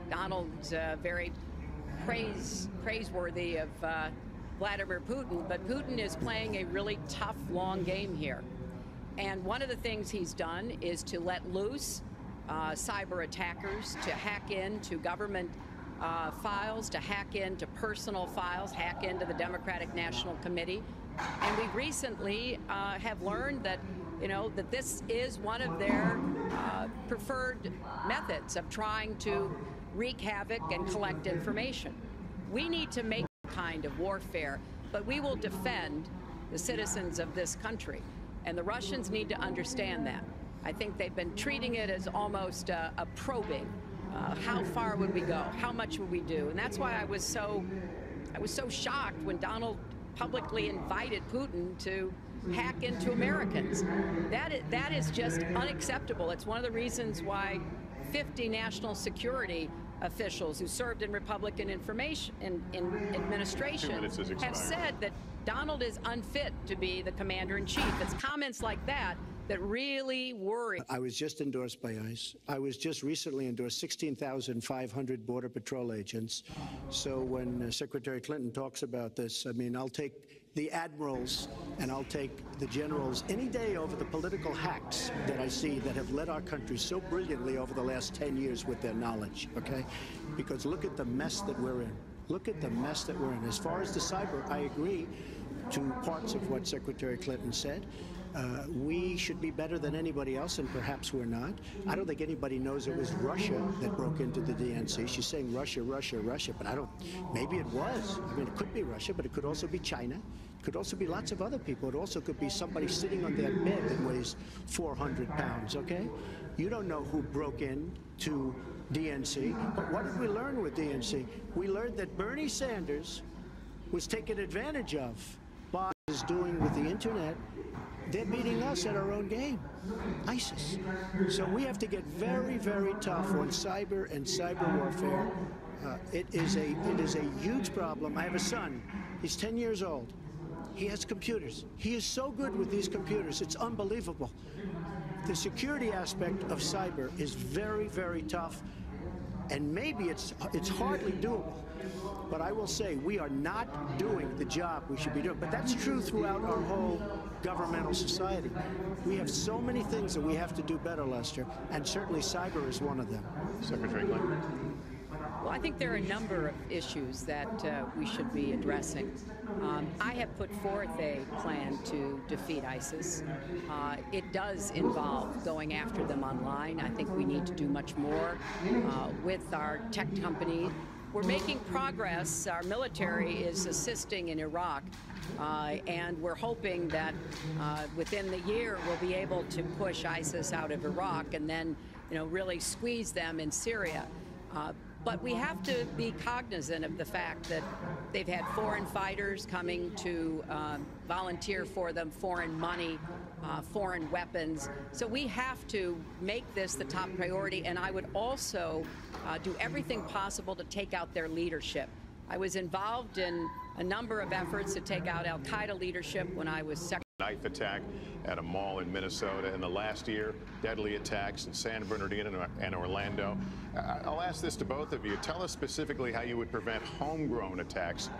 Donald's very praiseworthy of Vladimir Putin, but Putin is playing a really tough, long game here. And one of the things he's done is to let loose cyber attackers to hack into government files, to hack into personal files, hack into the Democratic National Committee. And we recently have learned that, that this is one of their preferred methods of trying to wreak havoc and collect information. We need to make that kind of warfare, but we will defend the citizens of this country. And the Russians need to understand that. I think they've been treating it as almost a probing. How far would we go? How much would we do? And that's why I was so shocked when Donald publicly invited Putin to hack into Americans. That is just unacceptable. It's one of the reasons why 50 national security officials who served in Republican administration have said that Donald is unfit to be the commander-in-chief. It's comments like that that really worry. I was just endorsed by ICE. I was just recently endorsed 16,500 Border Patrol agents. So when Secretary Clinton talks about this, I mean, I'll take the admirals and I'll take the generals any day over the political hacks that I see that have led our country so brilliantly over the last 10 years with their knowledge, okay? Because look at the mess that we're in. Look at the mess that we're in. As far as the cyber, I agree to parts of what Secretary Clinton said. We should be better than anybody else, and perhaps we're not. I don't think anybody knows it was Russia that broke into the DNC. She's saying Russia, Russia, Russia, but maybe it was. I mean, it could be Russia, but it could also be China. It could also be lots of other people. It also could be somebody sitting on their bed that weighs 400 pounds, okay? You don't know who broke in to DNC, but what did we learn with DNC? We learned that Bernie Sanders was taken advantage of by is doing with the internet. They're beating us at our own game, ISIS. So we have to get very, very tough on cyber and cyber warfare. It is a huge problem. I have a son. He's 10 years old. He has computers. He is so good with these computers. It's unbelievable. The security aspect of cyber is very, very tough. And maybe it's hardly doable. But I will say we are not doing the job we should be doing. But that's true throughout our whole governmental society. We have so many things that we have to do better, Lester, and certainly cyber is one of them. Secretary Clinton. Well, I think there are a number of issues that we should be addressing. I have put forth a plan to defeat ISIS. It does involve going after them online. I think we need to do much more with our tech company. We're making progress. Our military is assisting in Iraq, and we're hoping that within the year we'll be able to push ISIS out of Iraq and then, really squeeze them in Syria. But we have to be cognizant of the fact that they've had foreign fighters coming to volunteer for them, foreign money, foreign weapons. So we have to make this the top priority, and I would also do everything possible to take out their leadership. I was involved in a number of efforts to take out al-Qaeda leadership when I was Secretary. Knife attack at a mall in Minnesota in the last year, deadly attacks in San Bernardino and Orlando. I'll ask this to both of you. Tell us specifically how you would prevent homegrown attacks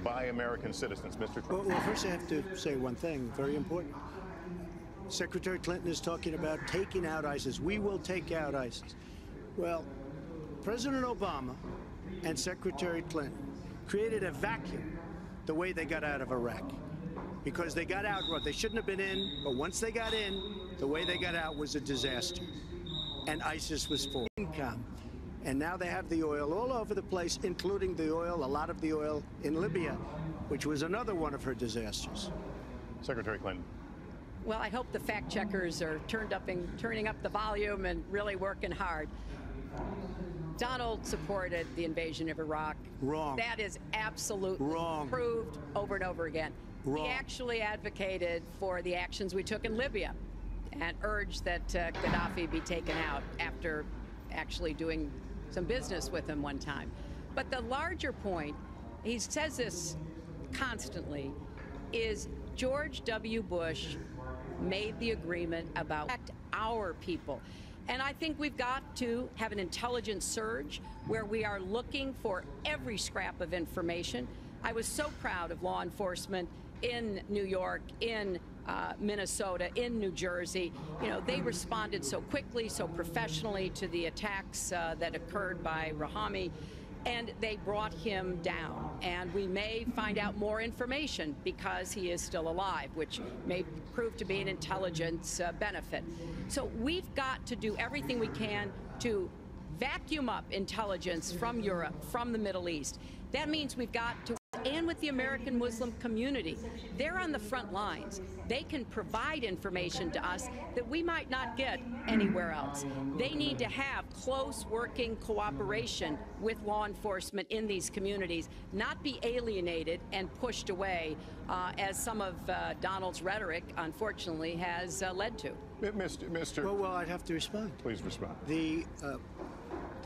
by American citizens, Mr. Trump. Well, first I have to say one thing, very important. Secretary Clinton is talking about taking out ISIS. We will take out ISIS. Well, President Obama and Secretary Clinton created a vacuum the way they got out of Iraq. Because they got out, they shouldn't have been in, but once they got in, the way they got out was a disaster. And ISIS was full income. And now they have the oil all over the place, including the oil, a lot of the oil in Libya, which was another one of her disasters. Secretary Clinton. Well, I hope the fact checkers are turning up the volume and really working hard. Donald supported the invasion of Iraq. Wrong. That is absolutely wrong. Proved over and over again. Wrong. He actually advocated for the actions we took in Libya and urged that Gaddafi be taken out after actually doing some business with him one time. But the larger point, he says this constantly, is George W. Bush made the agreement about our people. And I think we've got to have an intelligence surge where we are looking for every scrap of information. I was so proud of law enforcement in New York, in Minnesota, in New Jersey. They responded so quickly, so professionally to the attacks that occurred by Rahami, and they brought him down. And we may find out more information because he is still alive, which may prove to be an intelligence benefit. So we've got to do everything we can to vacuum up intelligence from Europe, from the Middle East. That means we've got to, and with the American Muslim community, they're on the front lines. They can provide information to us that we might not get anywhere else. They need to have close working cooperation with law enforcement in these communities, not be alienated and pushed away, as some of Donald's rhetoric, unfortunately, has led to. Mr. Well, I'd have to respond. Please respond. The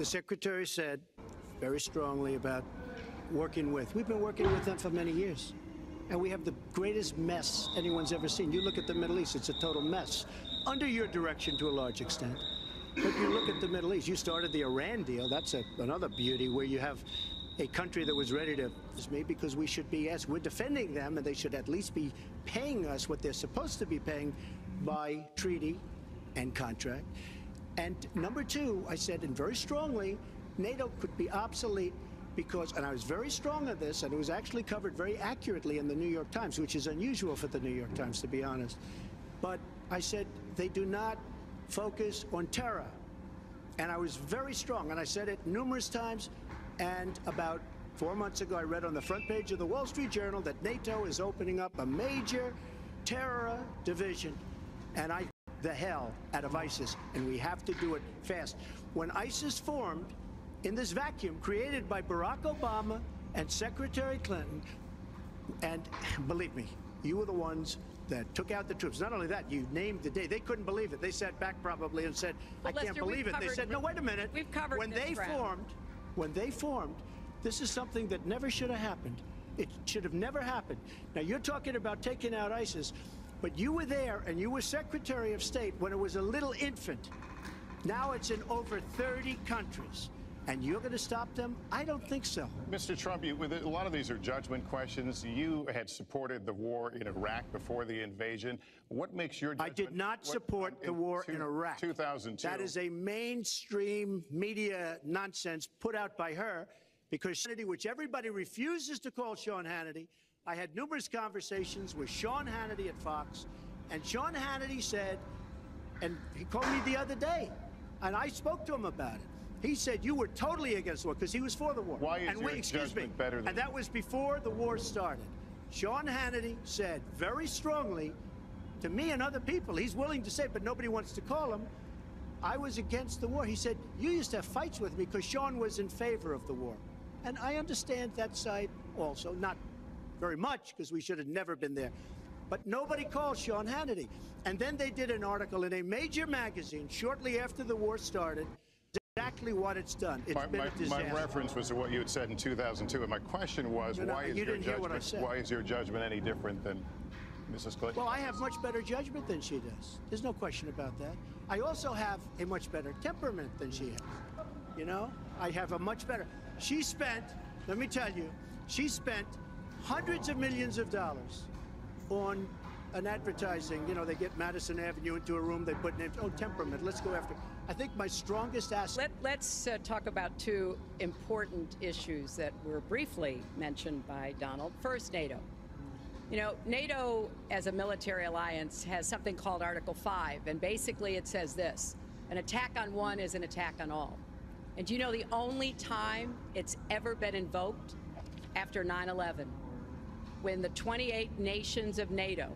Secretary said very strongly about working with. We've been working with them for many years. And we have the greatest mess anyone's ever seen. You look at the Middle East, it's a total mess. Under your direction to a large extent. But you look at the Middle East, you started the Iran deal. That's another beauty where you have a country that was ready to, because we should be, yes, we're defending them and they should at least be paying us what they're supposed to be paying by treaty and contract. And number two, I said, and very strongly, NATO could be obsolete because, and I was very strong on this, and it was actually covered very accurately in the New York Times, which is unusual for the New York Times, to be honest. But I said, they do not focus on terror. And I was very strong, and I said it numerous times. And about 4 months ago, I read on the front page of the Wall Street Journal that NATO is opening up a major terror division. And the hell out of ISIS, and we have to do it fast. When ISIS formed, in this vacuum created by Barack Obama and Secretary Clinton, and believe me, you were the ones that took out the troops. Not only that, you named the day. They couldn't believe it. They sat back probably and said, well, I can't believe it. They said, no, wait a minute. We've covered when they formed, this is something that never should have happened. It should have never happened. Now, you're talking about taking out ISIS, but you were there and you were Secretary of State when it was a little infant. Now it's in over 30 countries. And you're going to stop them? I don't think so. Mr. Trump, with a lot of these are judgment questions. You had supported the war in Iraq before the invasion. What makes your judgment? I did not support the war in Iraq. 2002. That is a mainstream media nonsense put out by her because Hannity, which everybody refuses to call Sean Hannity. I had numerous conversations with Sean Hannity at Fox, and Sean Hannity said, and he called me the other day, and I spoke to him about it. He said you were totally against the war because he was for the war. Why is your judgment better than... And that was before the war started. Sean Hannity said very strongly to me and other people, he's willing to say, but nobody wants to call him, I was against the war. He said, you used to have fights with me because Sean was in favor of the war. And I understand that side also, not very much because we should have never been there. But nobody called Sean Hannity. And then they did an article in a major magazine shortly after the war started, exactly what it's done. It's been a disaster. My reference was to what you had said in 2002, and my question was, why is your judgment any different than Mrs. Clinton? Well, I have much better judgment than she does. There's no question about that. I also have a much better temperament than she has. You know, I have a much better. She spent, let me tell you, she spent hundreds of millions of dollars on an advertising. You know, they get Madison Avenue into a room, they put names, oh, temperament, let's go after. I think my strongest asset. Let's talk about two important issues that were briefly mentioned by Donald. First, NATO. You know, NATO as a military alliance has something called Article 5, and basically it says this: an attack on one is an attack on all. And do you know the only time it's ever been invoked? After 9/11, when the 28 nations of NATO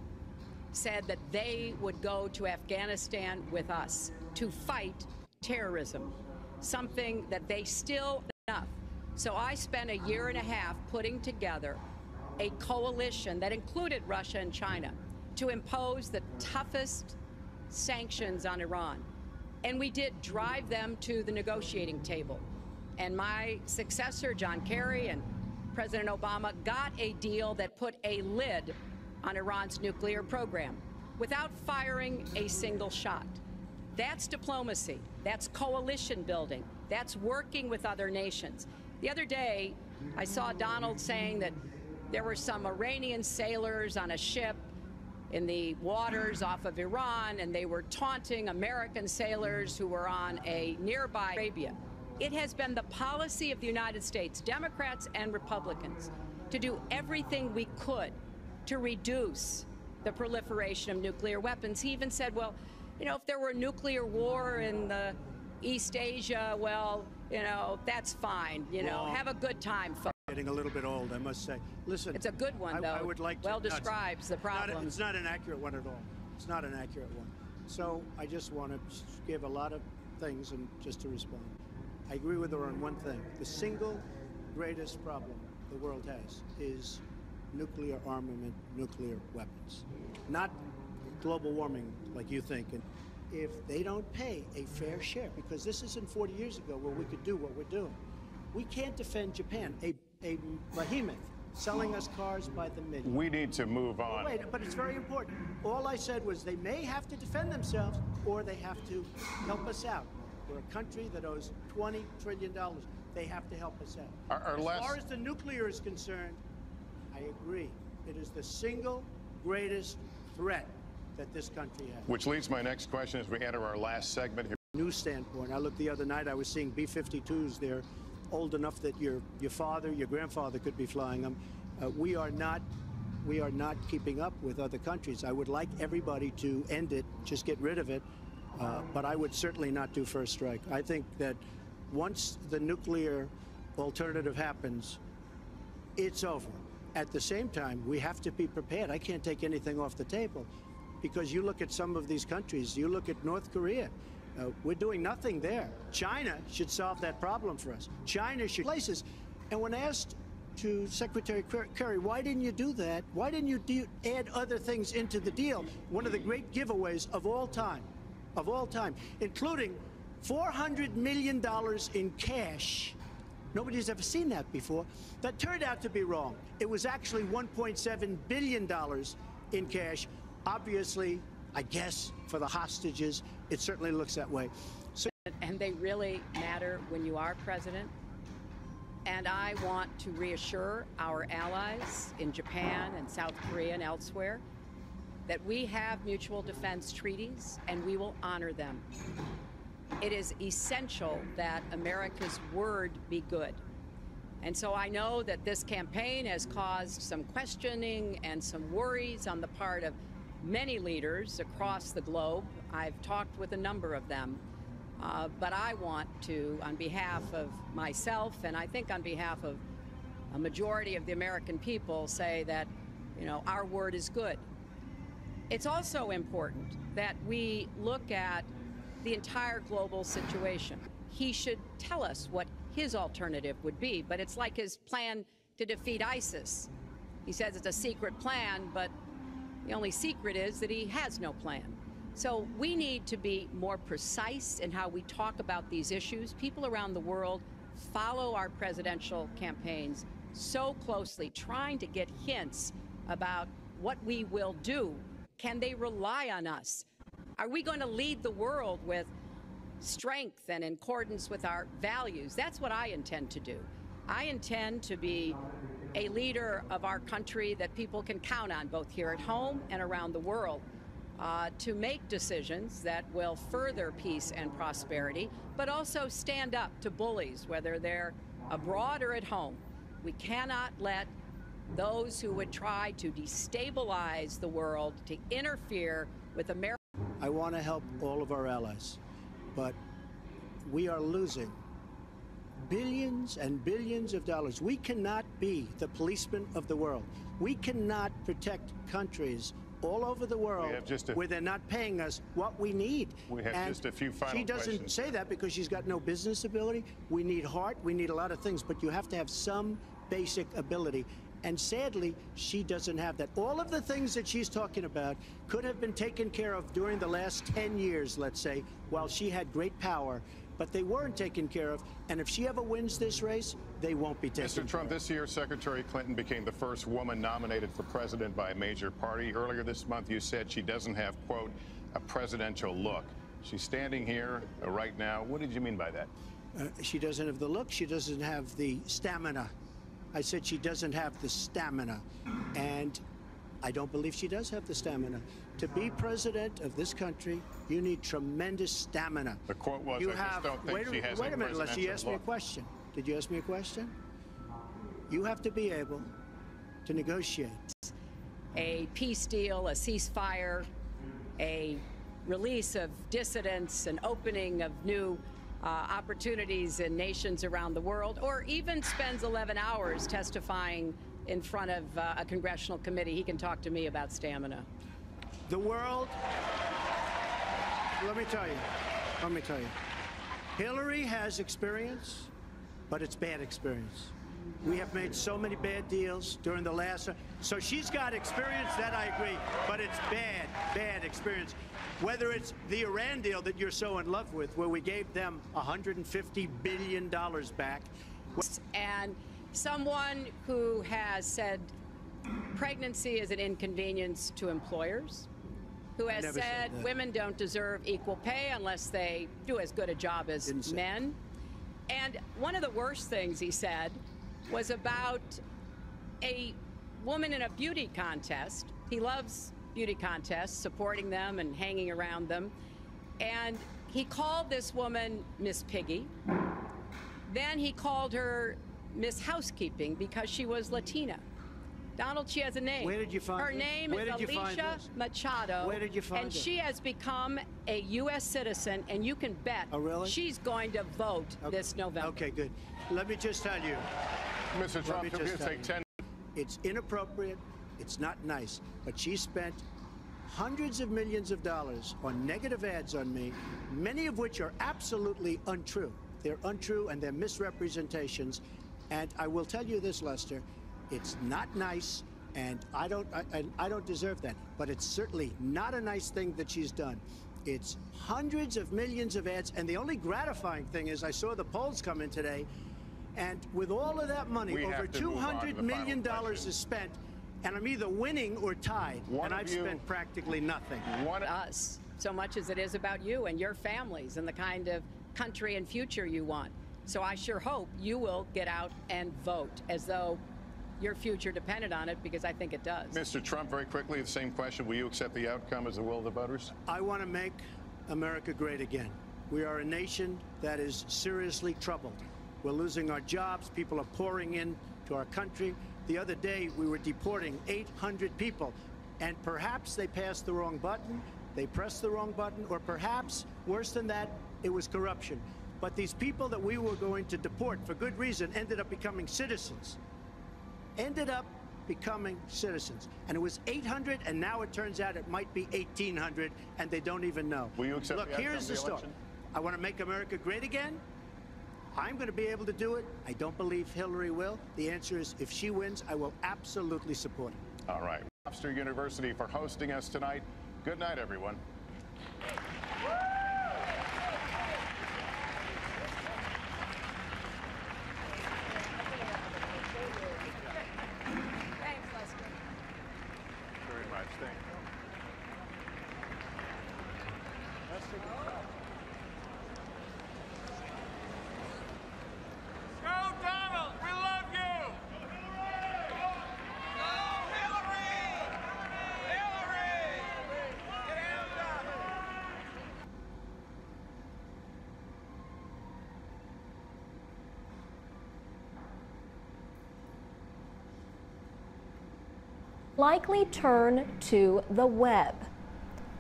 said that they would go to Afghanistan with us to fight terrorism, something that they still enough. So I spent a year and a half putting together a coalition that included Russia and China to impose the toughest sanctions on Iran. And we did drive them to the negotiating table. And my successor, John Kerry, and President Obama got a deal that put a lid on Iran's nuclear program without firing a single shot. That's diplomacy. That's coalition building. That's working with other nations. The other day, I saw Donald saying that there were some Iranian sailors on a ship in the waters off of Iran, and they were taunting American sailors who were on a nearby Arabia. It has been the policy of the United States, Democrats and Republicans, to do everything we could to reduce the proliferation of nuclear weapons. He even said, well, you know, if there were a nuclear war in the East Asia, well, you know, that's fine. You know, have a good time, folks. Getting a little bit old, I must say. Listen, it's a good one, though. I would like to, well describes the problem. It's not an accurate one at all. It's not an accurate one. So I just want to give a lot of things and just to respond. I agree with her on one thing. The single greatest problem the world has is nuclear armament, nuclear weapons, not global warming like you think. And if they don't pay a fair share, because this isn't 40 years ago where we could do what we're doing. We can't defend Japan, a behemoth selling us cars by the million. We need to move on. Wait, but it's very important. All I said was they may have to defend themselves or they have to help us out. We're a country that owes $20 trillion. They have to help us out. As far as the nuclear is concerned, I agree. It is the single greatest threat that this country has. Which leads my next question as we enter our last segment here. New standpoint. I looked the other night, I was seeing B-52s. They're old enough that your father, your grandfather could be flying them. We are not keeping up with other countries. I would like everybody to end it, just get rid of it, but I would certainly not do first strike. I think that once the nuclear alternative happens, it's over. At the same time, we have to be prepared. I can't take anything off the table because you look at some of these countries, you look at North Korea, we're doing nothing there. China should solve that problem for us. China should places. And when asked to Secretary Kerry, why didn't you do that? Why didn't you add other things into the deal? One of the great giveaways of all time, including $400 million in cash. Nobody's ever seen that before. That turned out to be wrong. It was actually $1.7 billion in cash. Obviously, I guess, for the hostages, it certainly looks that way. and they really matter when you are president. And I want to reassure our allies in Japan and South Korea and elsewhere that we have mutual defense treaties and we will honor them. It is essential that America's word be good. And so I know that this campaign has caused some questioning and some worries on the part of many leaders across the globe. I've talked with a number of them. But I want to, on behalf of myself and I think on behalf of a majority of the American people, say that, our word is good. It's also important that we look at the entire global situation. He should tell us what his alternative would be, but it's like his plan to defeat ISIS. He says it's a secret plan, but the only secret is that he has no plan. So we need to be more precise in how we talk about these issues. People around the world follow our presidential campaigns so closely, trying to get hints about what we will do. Can they rely on us? Are we going to lead the world with strength and in accordance with our values? That's what I intend to do. I intend to be a leader of our country that people can count on, both here at home and around the world. To make decisions that will further peace and prosperity, but also stand up to bullies, whether they're abroad or at home. We cannot let those who would try to destabilize the world, to interfere with America. I want to help all of our allies, but we are losing billions and billions of dollars. We cannot be the policeman of the world. We cannot protect countries all over the world where they're not paying us what we need. We have just a few final questions. She doesn't questions. say that because she's got no business ability. We need heart. We need a lot of things, but you have to have some basic ability. And sadly, she doesn't have that. All of the things that she's talking about could have been taken care of during the last 10 years, let's say, while she had great power, but they weren't taken care of. And if she ever wins this race, they won't be taken care of. Mr. Trump, this year, Secretary Clinton became the first woman nominated for president by a major party. Earlier this month, you said she doesn't have, quote, a presidential look. She's standing here right now. What did you mean by that? She doesn't have the look. She doesn't have the stamina. I said she doesn't have the stamina. And I don't believe she does have the stamina. To be president of this country, you need tremendous stamina. The quote was, you I just don't think she has wait a minute, presidential you asked me a question. Did you ask me a question? You have to be able to negotiate. A peace deal, a ceasefire, a release of dissidents, an opening of new opportunities in nations around the world, or even spends 11 hours testifying in front of a congressional committee. He can talk to me about stamina. The world, let me tell you, Hillary has experience, but it's bad experience. We have made so many bad deals during the last, so she's got experience, that I agree, but it's bad experience. Whether it's the Iran deal that you're so in love with, where we gave them $150 billion back. And someone who has said pregnancy is an inconvenience to employers, who has said women don't deserve equal pay unless they do as good a job as men. And one of the worst things he said was about a woman in a beauty contest. He loves beauty contests, supporting them and hanging around them. And he called this woman Miss Piggy. Then he called her Miss Housekeeping because she was Latina. Donald, she has a name. Where did you find her this? name Where is did you find Alicia this? Machado. Where did you find and her? she has become a U.S. citizen, and you can bet she's going to vote this November. Okay, good. Let me just tell you. Mr. Trump, if you take 10. It's inappropriate. It's not nice. But she spent hundreds of millions of dollars on negative ads on me, many of which are absolutely untrue. They're untrue and they're misrepresentations. And I will tell you this, Lester, it's not nice, and I don't deserve that. But it's certainly not a nice thing that she's done. It's hundreds of millions of ads, and the only gratifying thing is I saw the polls come in today, and with all of that money, over $200 million is spent, and I'm either winning or tied, and I've spent practically nothing. Us, so much as it is about you and your families and the kind of country and future you want. So I sure hope you will get out and vote as though your future depended on it, because I think it does. Mr. Trump, very quickly, the same question. Will you accept the outcome as the will of the voters? I want to make America great again. We are a nation that is seriously troubled. We're losing our jobs. People are pouring in to our country. The other day, we were deporting 800 people, and perhaps they passed the wrong button, they pressed the wrong button, or perhaps, worse than that, it was corruption. But these people that we were going to deport for good reason ended up becoming citizens. And it was 800, and now it turns out it might be 1,800, and they don't even know. Will you accept Look, the outcome here's of the the story. election? I want to make America great again. I'm going to be able to do it. I don't believe Hillary will. The answer is, if she wins, I will absolutely support her. All right. Webster University for hosting us tonight. Good night, everyone. Thanks, Lester. Very much. Thank you. Go, Donald! We love you! Go, Hillary! Hillary! Get hands up! Likely turn to the web.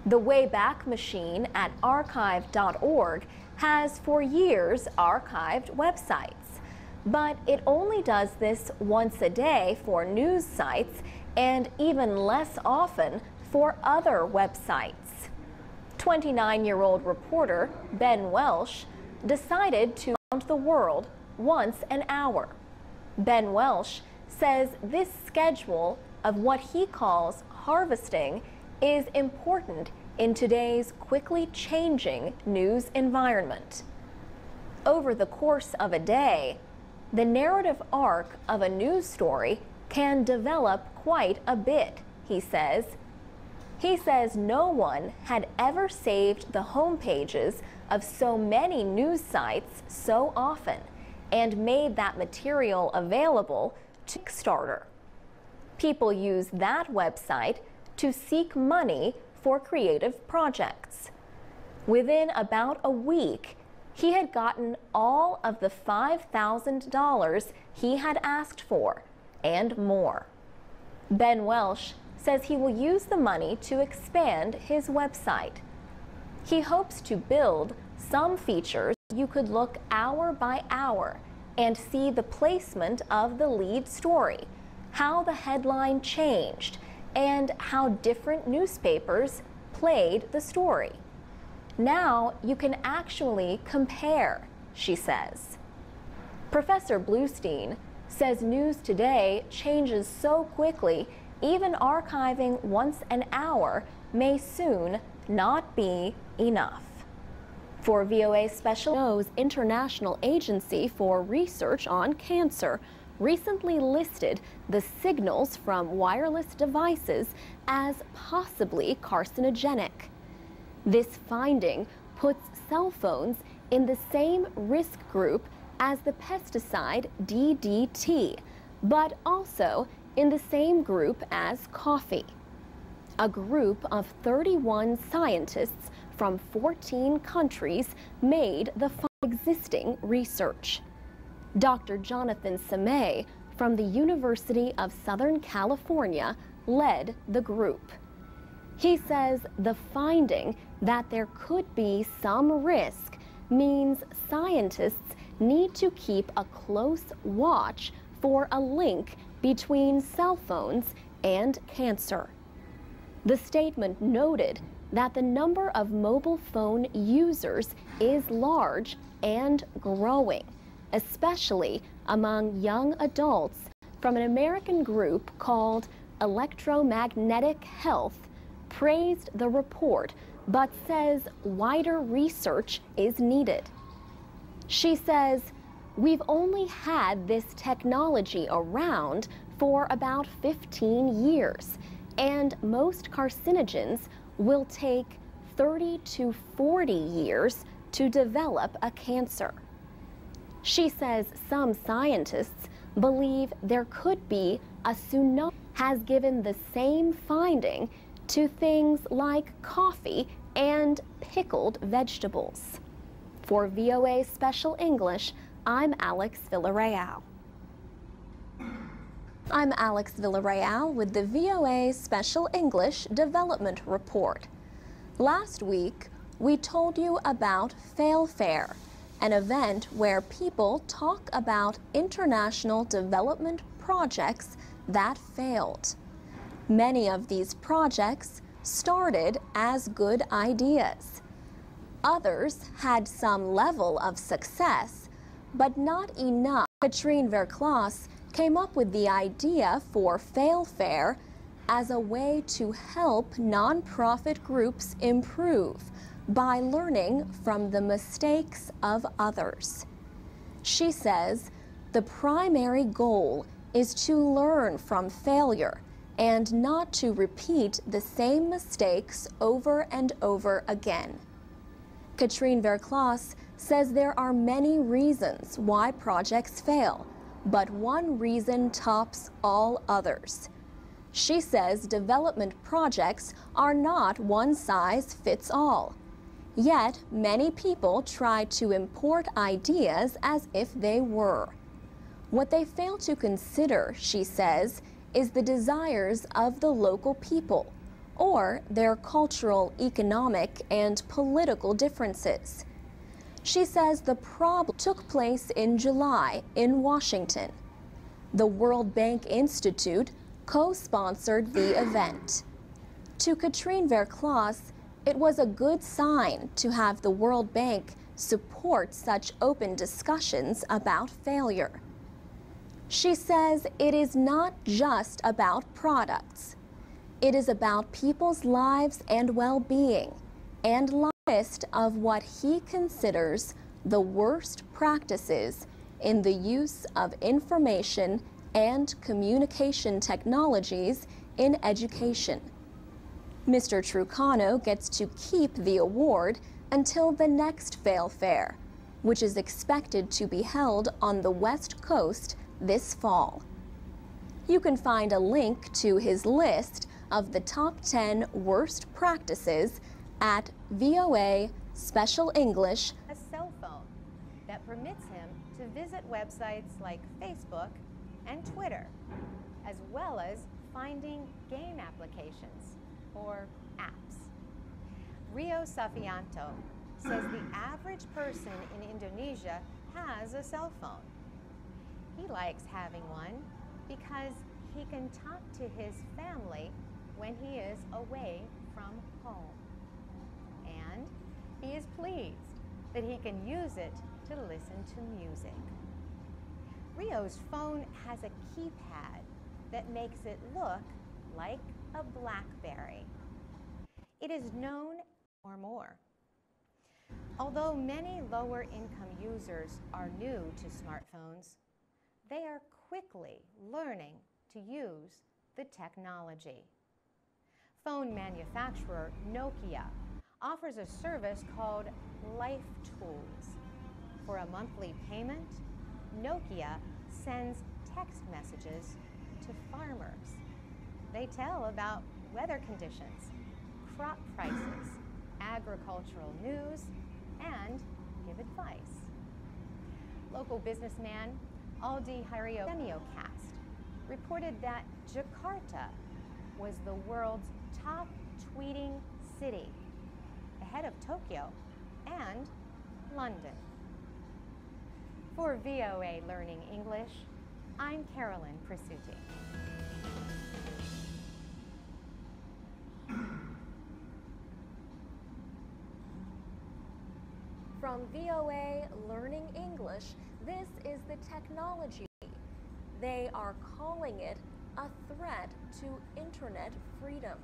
The Wayback Machine at archive.org has for years archived websites, but it only does this once a day for news sites and even less often for other websites. 29-year-old reporter Ben Welsh decided to count the world once an hour. Ben Welsh says this schedule of what he calls harvesting is important in today's quickly changing news environment. Over the course of a day, the narrative arc of a news story can develop quite a bit, he says. He says no one had ever saved the home pages of so many news sites so often and made that material available to Kickstarter. People use that website to seek money for creative projects. Within about a week, he had gotten all of the $5,000 he had asked for and more. Ben Welsh says he will use the money to expand his website. He hopes to build some features you could look hour by hour and see the placement of the lead story, how the headline changed, and how different newspapers played the story. Now you can actually compare, she says. Professor Bluestein says news today changes so quickly, even archiving once an hour may soon not be enough. For VOA Special News, International Agency for Research on Cancer recently listed the signals from wireless devices as possibly carcinogenic. This finding puts cell phones in the same risk group as the pesticide DDT, but also in the same group as coffee. A group of 31 scientists from 14 countries made the existing research. Dr. Jonathan Samay from the University of Southern California led the group. He says the finding that there could be some risk means scientists need to keep a close watch for a link between cell phones and cancer. The statement noted that the number of mobile phone users is large and growing, especially among young adults, from an American group called Electromagnetic Health, praised the report but says wider research is needed. She says, "We've only had this technology around for about 15 years, and most carcinogens will take 30 to 40 years to develop a cancer. She says some scientists believe there could be a tsunami, has given the same finding to things like coffee and pickled vegetables. For VOA Special English, I'm Alex Villarreal. I'm Alex Villarreal with the VOA Special English Development Report. Last week, we told you about Failfair, an event where people talk about international development projects that failed. Many of these projects started as good ideas. Others had some level of success, but not enough. Katrine Verklas came up with the idea for Failfair as a way to help nonprofit groups improve by learning from the mistakes of others. She says the primary goal is to learn from failure and not to repeat the same mistakes over and over again. Katrine Verklas says there are many reasons why projects fail, but one reason tops all others. She says development projects are not one size fits all. Yet, many people try to import ideas as if they were. What they fail to consider, she says, is the desires of the local people, or their cultural, economic, and political differences. She says the problem took place in July in Washington. The World Bank Institute co-sponsored the event. To Katrine Verklas, it was a good sign to have the World Bank support such open discussions about failure. She says it is not just about products. It is about people's lives and well-being, and a list of what he considers the worst practices in the use of information and communication technologies in education. Mr. Trucano gets to keep the award until the next Failfair, which is expected to be held on the West Coast this fall. You can find a link to his list of the top 10 worst practices at VOA Special English. A cell phone that permits him to visit websites like Facebook and Twitter, as well as finding game applications or apps. Rio Safianto says the average person in Indonesia has a cell phone. He likes having one because he can talk to his family when he is away from home. And he is pleased that he can use it to listen to music. Rio's phone has a keypad that makes it look like a BlackBerry. It is known or more. Although many lower-income users are new to smartphones, they are quickly learning to use the technology. Phone manufacturer Nokia offers a service called Life Tools. For a monthly payment, Nokia sends text messages to farmers. They tell about weather conditions, crop prices, agricultural news, and give advice. Local businessman Aldi Hario Semiocast reported that Jakarta was the world's top tweeting city, ahead of Tokyo and London. For VOA Learning English, I'm Carolyn Prasuti. From VOA Learning English, this is the technology. They are calling it a threat to internet freedom.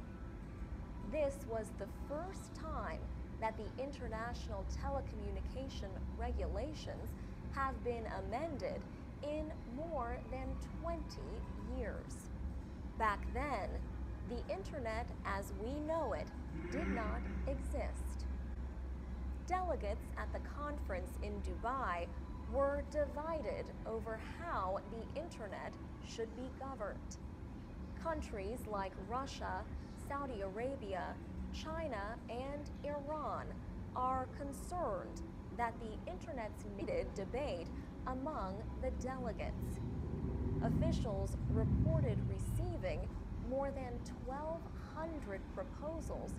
This was the first time that the international telecommunication regulations have been amended in more than 20 years. Back then, the internet as we know it did not exist. delegates at the conference in Dubai were divided over how the internet should be governed. Countries like Russia, Saudi Arabia, China, and Iran are concerned that the internet's needed debate among the delegates. Officials reported receiving more than 1,200 proposals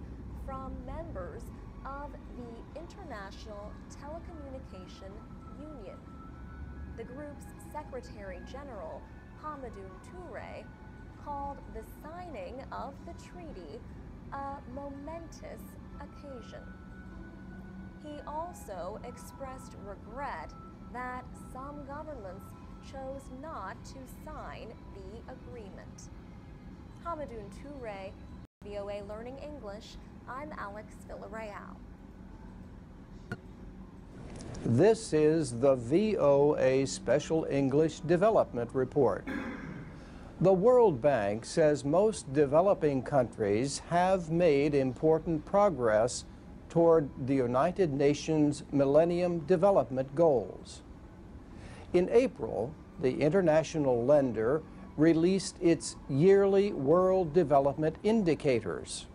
from members of the International Telecommunication Union. The group's Secretary General, Hamadoun Touré, called the signing of the treaty a momentous occasion. He also expressed regret that some governments chose not to sign the agreement. Hamadoun Touré, VOA Learning English, I'm Alex Villarreal. This is the VOA Special English Development Report. The World Bank says most developing countries have made important progress toward the United Nations Millennium Development Goals. In April, the international lender released its yearly World Development Indicators.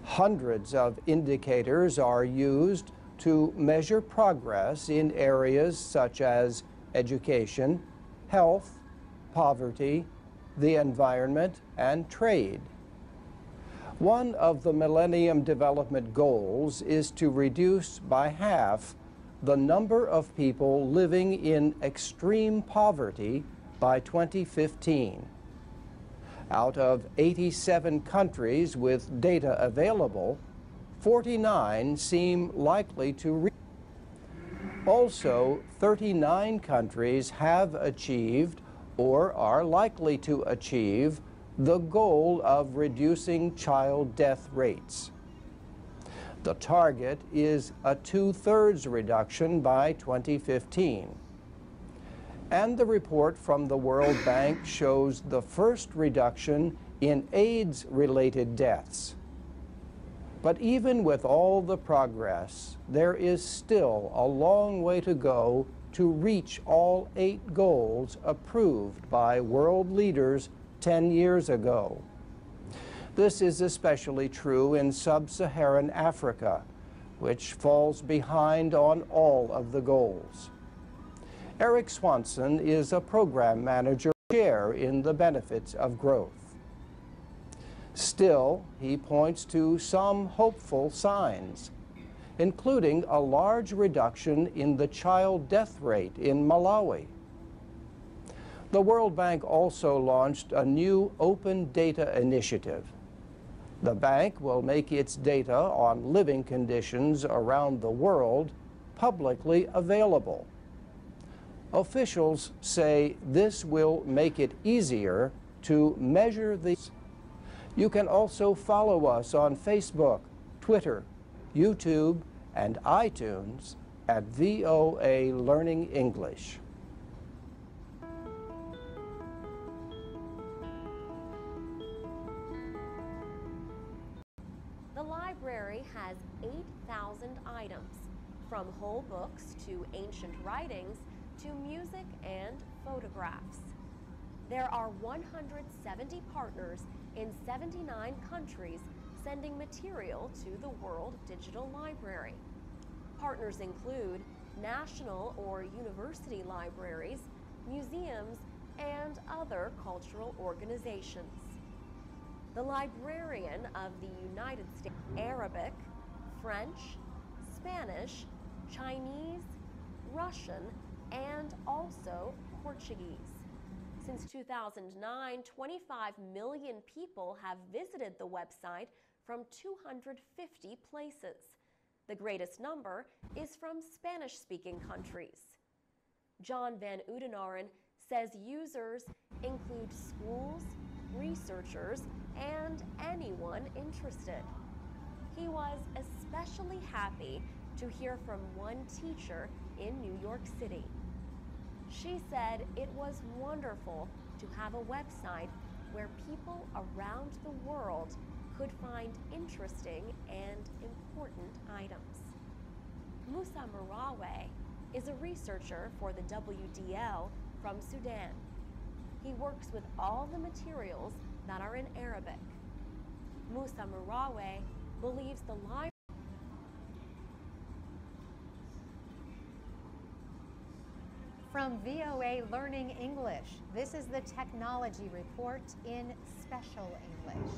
Hundreds of indicators are used to measure progress in areas such as education, health, poverty, the environment, and trade. One of the Millennium Development Goals is to reduce by half the number of people living in extreme poverty by 2015. Out of 87 countries with data available, 49 seem likely to reach. Also, 39 countries have achieved or are likely to achieve the goal of reducing child death rates. The target is a 2/3 reduction by 2015. And the report from the World Bank shows the first reduction in AIDS-related deaths. But even with all the progress, there is still a long way to go to reach all 8 goals approved by world leaders 10 years ago. This is especially true in sub-Saharan Africa, which falls behind on all of the goals. Eric Swanson is a program manager share in the benefits of growth. Still, he points to some hopeful signs, including a large reduction in the child death rate in Malawi. The World Bank also launched a new open data initiative. The bank will make its data on living conditions around the world publicly available. Officials say this will make it easier to measure these. You can also follow us on Facebook, Twitter, YouTube, and iTunes at VOA Learning English. The library has 8,000 items, from whole books to ancient writings to music and photographs. There are 170 partners in 79 countries sending material to the World Digital Library. Partners include national or university libraries, museums, and other cultural organizations. The librarian of the United States, Arabic, French, Spanish, Chinese, Russian, and also Portuguese. Since 2009, 25 million people have visited the website from 250 places. The greatest number is from Spanish-speaking countries. John Van Oudenaren says users include schools, researchers, and anyone interested. He was especially happy to hear from one teacher in New York City. She said it was wonderful to have a website where people around the world could find interesting and important items. Musa Marawe is a researcher for the WDL from Sudan. He works with all the materials that are in Arabic. Musa Marawe believes the library. From VOA Learning English, this is the Technology Report in Special English.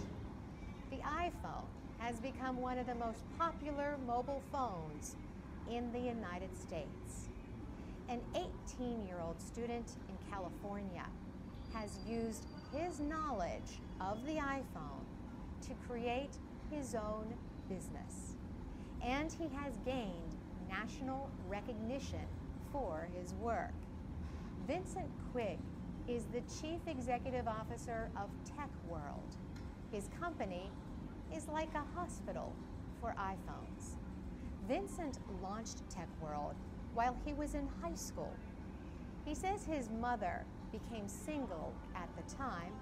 The iPhone has become one of the most popular mobile phones in the United States. An 18-year-old student in California has used his knowledge of the iPhone to create his own business. And he has gained national recognition for his work. Vincent Quigg is the Chief Executive Officer of Tech World. His company is like a hospital for iPhones. Vincent launched Tech World while he was in high school. He says his mother became single at the time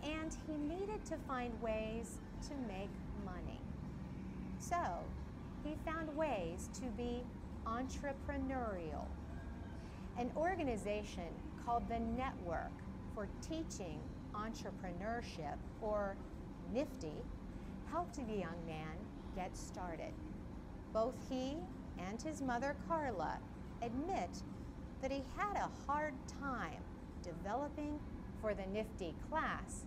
and he needed to find ways to make money. So he found ways to be entrepreneurial. An organization called the Network for Teaching Entrepreneurship, or NIFTY, helped the young man get started. Both he and his mother, Carla, admit that he had a hard time developing for the NIFTY class,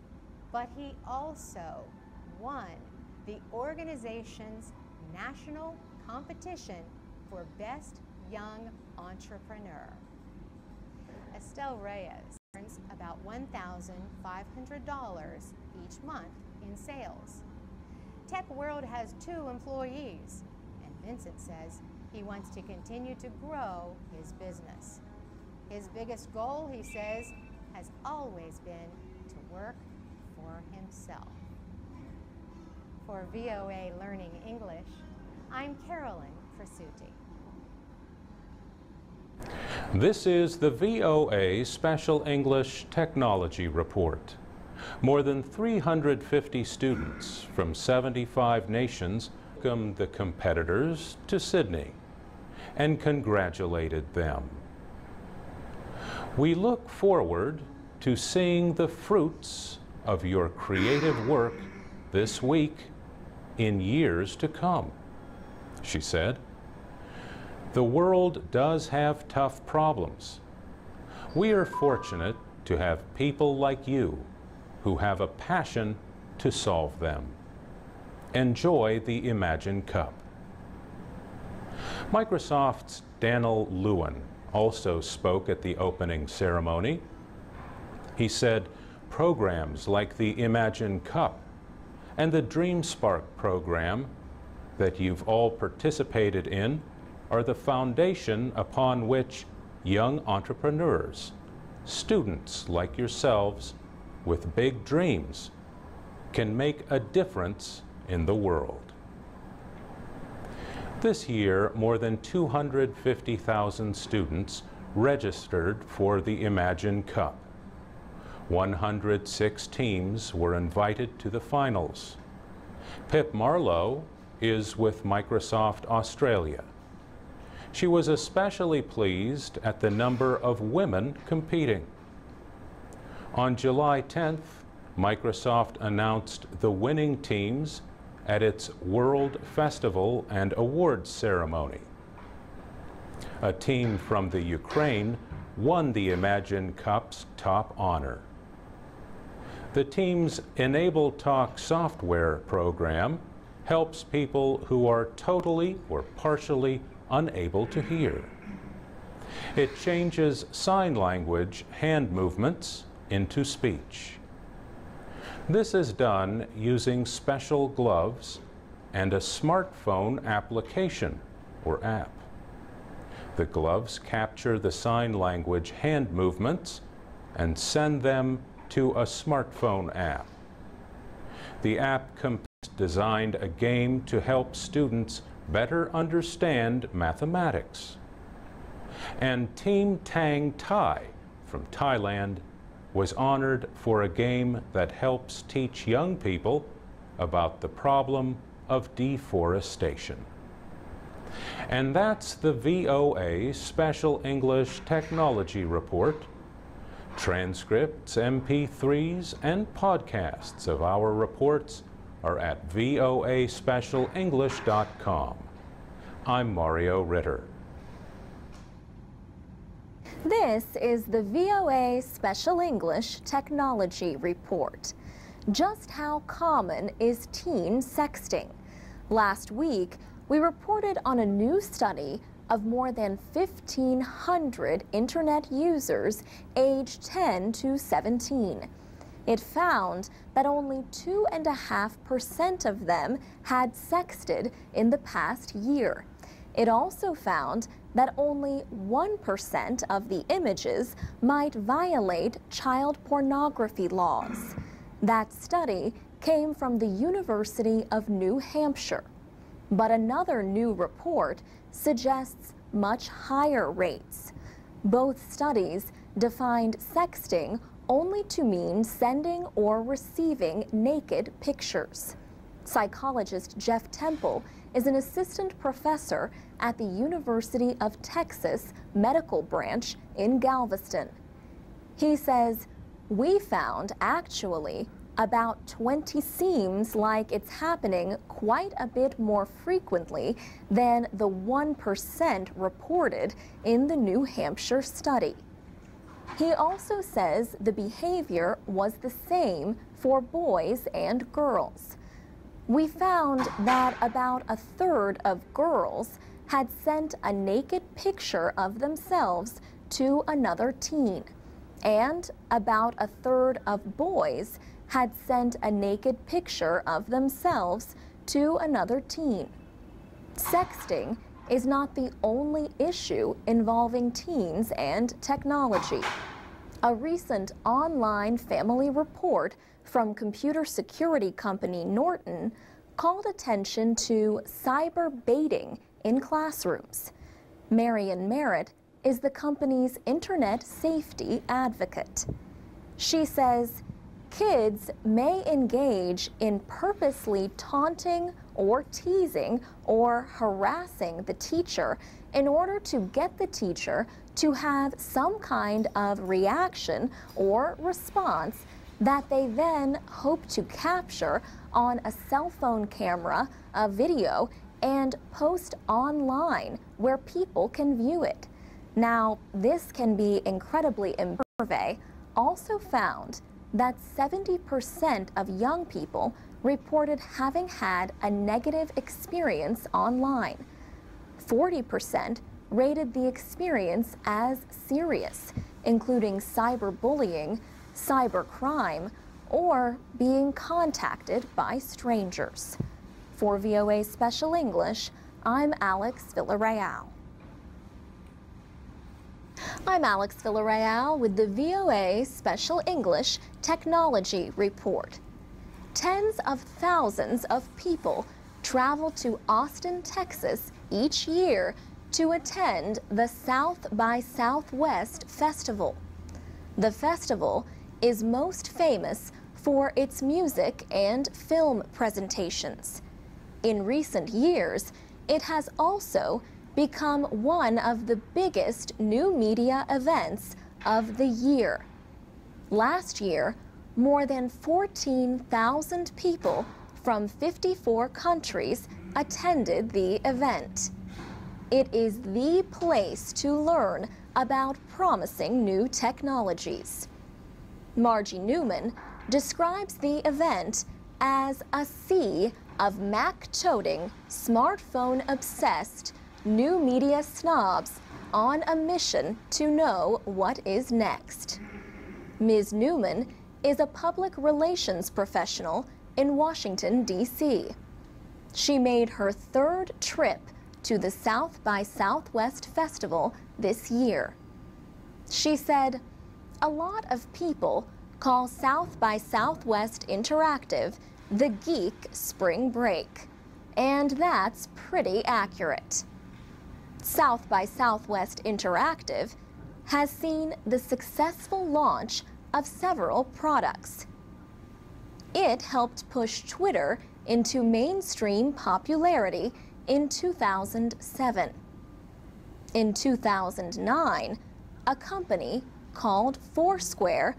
but he also won the organization's national competition for Best Young Entrepreneur. Estelle Reyes earns about $1,500 each month in sales. Tech World has 2 employees, and Vincent says he wants to continue to grow his business. His biggest goal, he says, has always been to work for himself. For VOA Learning English, I'm Carolyn Frasuti. This is the VOA Special English Technology Report. More than 350 students from 75 nations welcomed the competitors to Sydney and congratulated them. We look forward to seeing the fruits of your creative work this week in years to come, she said. The world does have tough problems. We are fortunate to have people like you who have a passion to solve them. Enjoy the Imagine Cup. Microsoft's Daniel Lewin also spoke at the opening ceremony. He said programs like the Imagine Cup and the DreamSpark program that you've all participated in are the foundation upon which young entrepreneurs, students like yourselves with big dreams, can make a difference in the world. This year, more than 250,000 students registered for the Imagine Cup. 106 teams were invited to the finals. Pip Marlowe is with Microsoft Australia. She was especially pleased at the number of women competing. On July 10th, Microsoft announced the winning teams at its World Festival and Awards ceremony. A team from the Ukraine won the Imagine Cup's top honor. The team's Enable Talk software program helps people who are totally or partially unable to hear. It changes sign language hand movements into speech. This is done using special gloves and a smartphone application or app. The gloves capture the sign language hand movements and send them to a smartphone app. The app designed a game to help students better understand mathematics. And Team Tang Thai from Thailand was honored for a game that helps teach young people about the problem of deforestation. And that's the VOA Special English Technology Report. Transcripts, MP3s, and podcasts of our reports are at voaspecialenglish.com. I'm Mario Ritter. This is the VOA Special English Technology Report. Just how common is teen sexting? Last week, we reported on a new study of more than 1,500 internet users aged 10 to 17. It found that only 2.5% of them had sexted in the past year. It also found that only 1% of the images might violate child pornography laws. That study came from the University of New Hampshire. But another new report suggests much higher rates. Both studies defined sexting only to mean sending or receiving naked pictures. Psychologist Jeff Temple is an assistant professor at the University of Texas Medical Branch in Galveston. He says, "We found actually about 20 seems like it's happening quite a bit more frequently than the 1% reported in the New Hampshire study." He also says the behavior was the same for boys and girls. "We found that about a third of girls had sent a naked picture of themselves to another teen, and about a third of boys had sent a naked picture of themselves to another teen." Sexting is not the only issue involving teens and technology. A recent online family report from computer security company Norton called attention to cyber baiting in classrooms. Marion Merritt is the company's internet safety advocate. She says, "Kids may engage in purposely taunting or teasing or harassing the teacher in order to get the teacher to have some kind of reaction or response that they then hope to capture on a cell phone camera, a video, and post online where people can view it." Now, this can be incredibly embarrassing. A survey also found that 70% of young people reported having had a negative experience online. 40% rated the experience as serious, including cyberbullying, cybercrime, or being contacted by strangers. For VOA Special English, I'm Alex Villarreal. I'm Alex Villarreal with the VOA Special English Technology Report. Tens of thousands of people travel to Austin, Texas each year to attend the South by Southwest Festival. The festival is most famous for its music and film presentations. In recent years, it has also become one of the biggest new media events of the year. Last year, more than 14,000 people from 54 countries attended the event. It is the place to learn about promising new technologies. Margie Newman describes the event as a sea of Mac-toting, smartphone-obsessed, new media snobs on a mission to know what is next. Ms. Newman is a public relations professional in Washington, D.C. She made her third trip to the South by Southwest Festival this year. She said, "A lot of people call South by Southwest Interactive the geek spring break, and that's pretty accurate." South by Southwest Interactive has seen the successful launch of several products. It helped push Twitter into mainstream popularity in 2007. In 2009, a company called Foursquare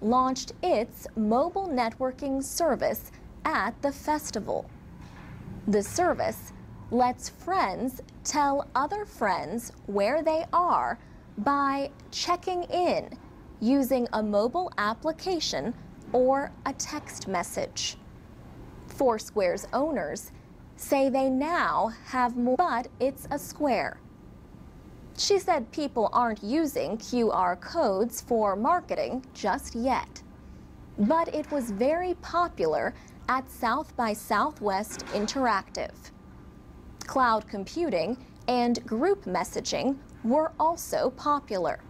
launched its mobile networking service at the festival. The service lets friends tell other friends where they are by checking in using a mobile application or a text message. Foursquare's owners say they now have more, but it's a square. She said people aren't using QR codes for marketing just yet. But it was very popular at South by Southwest Interactive. Cloud computing and group messaging were also popular.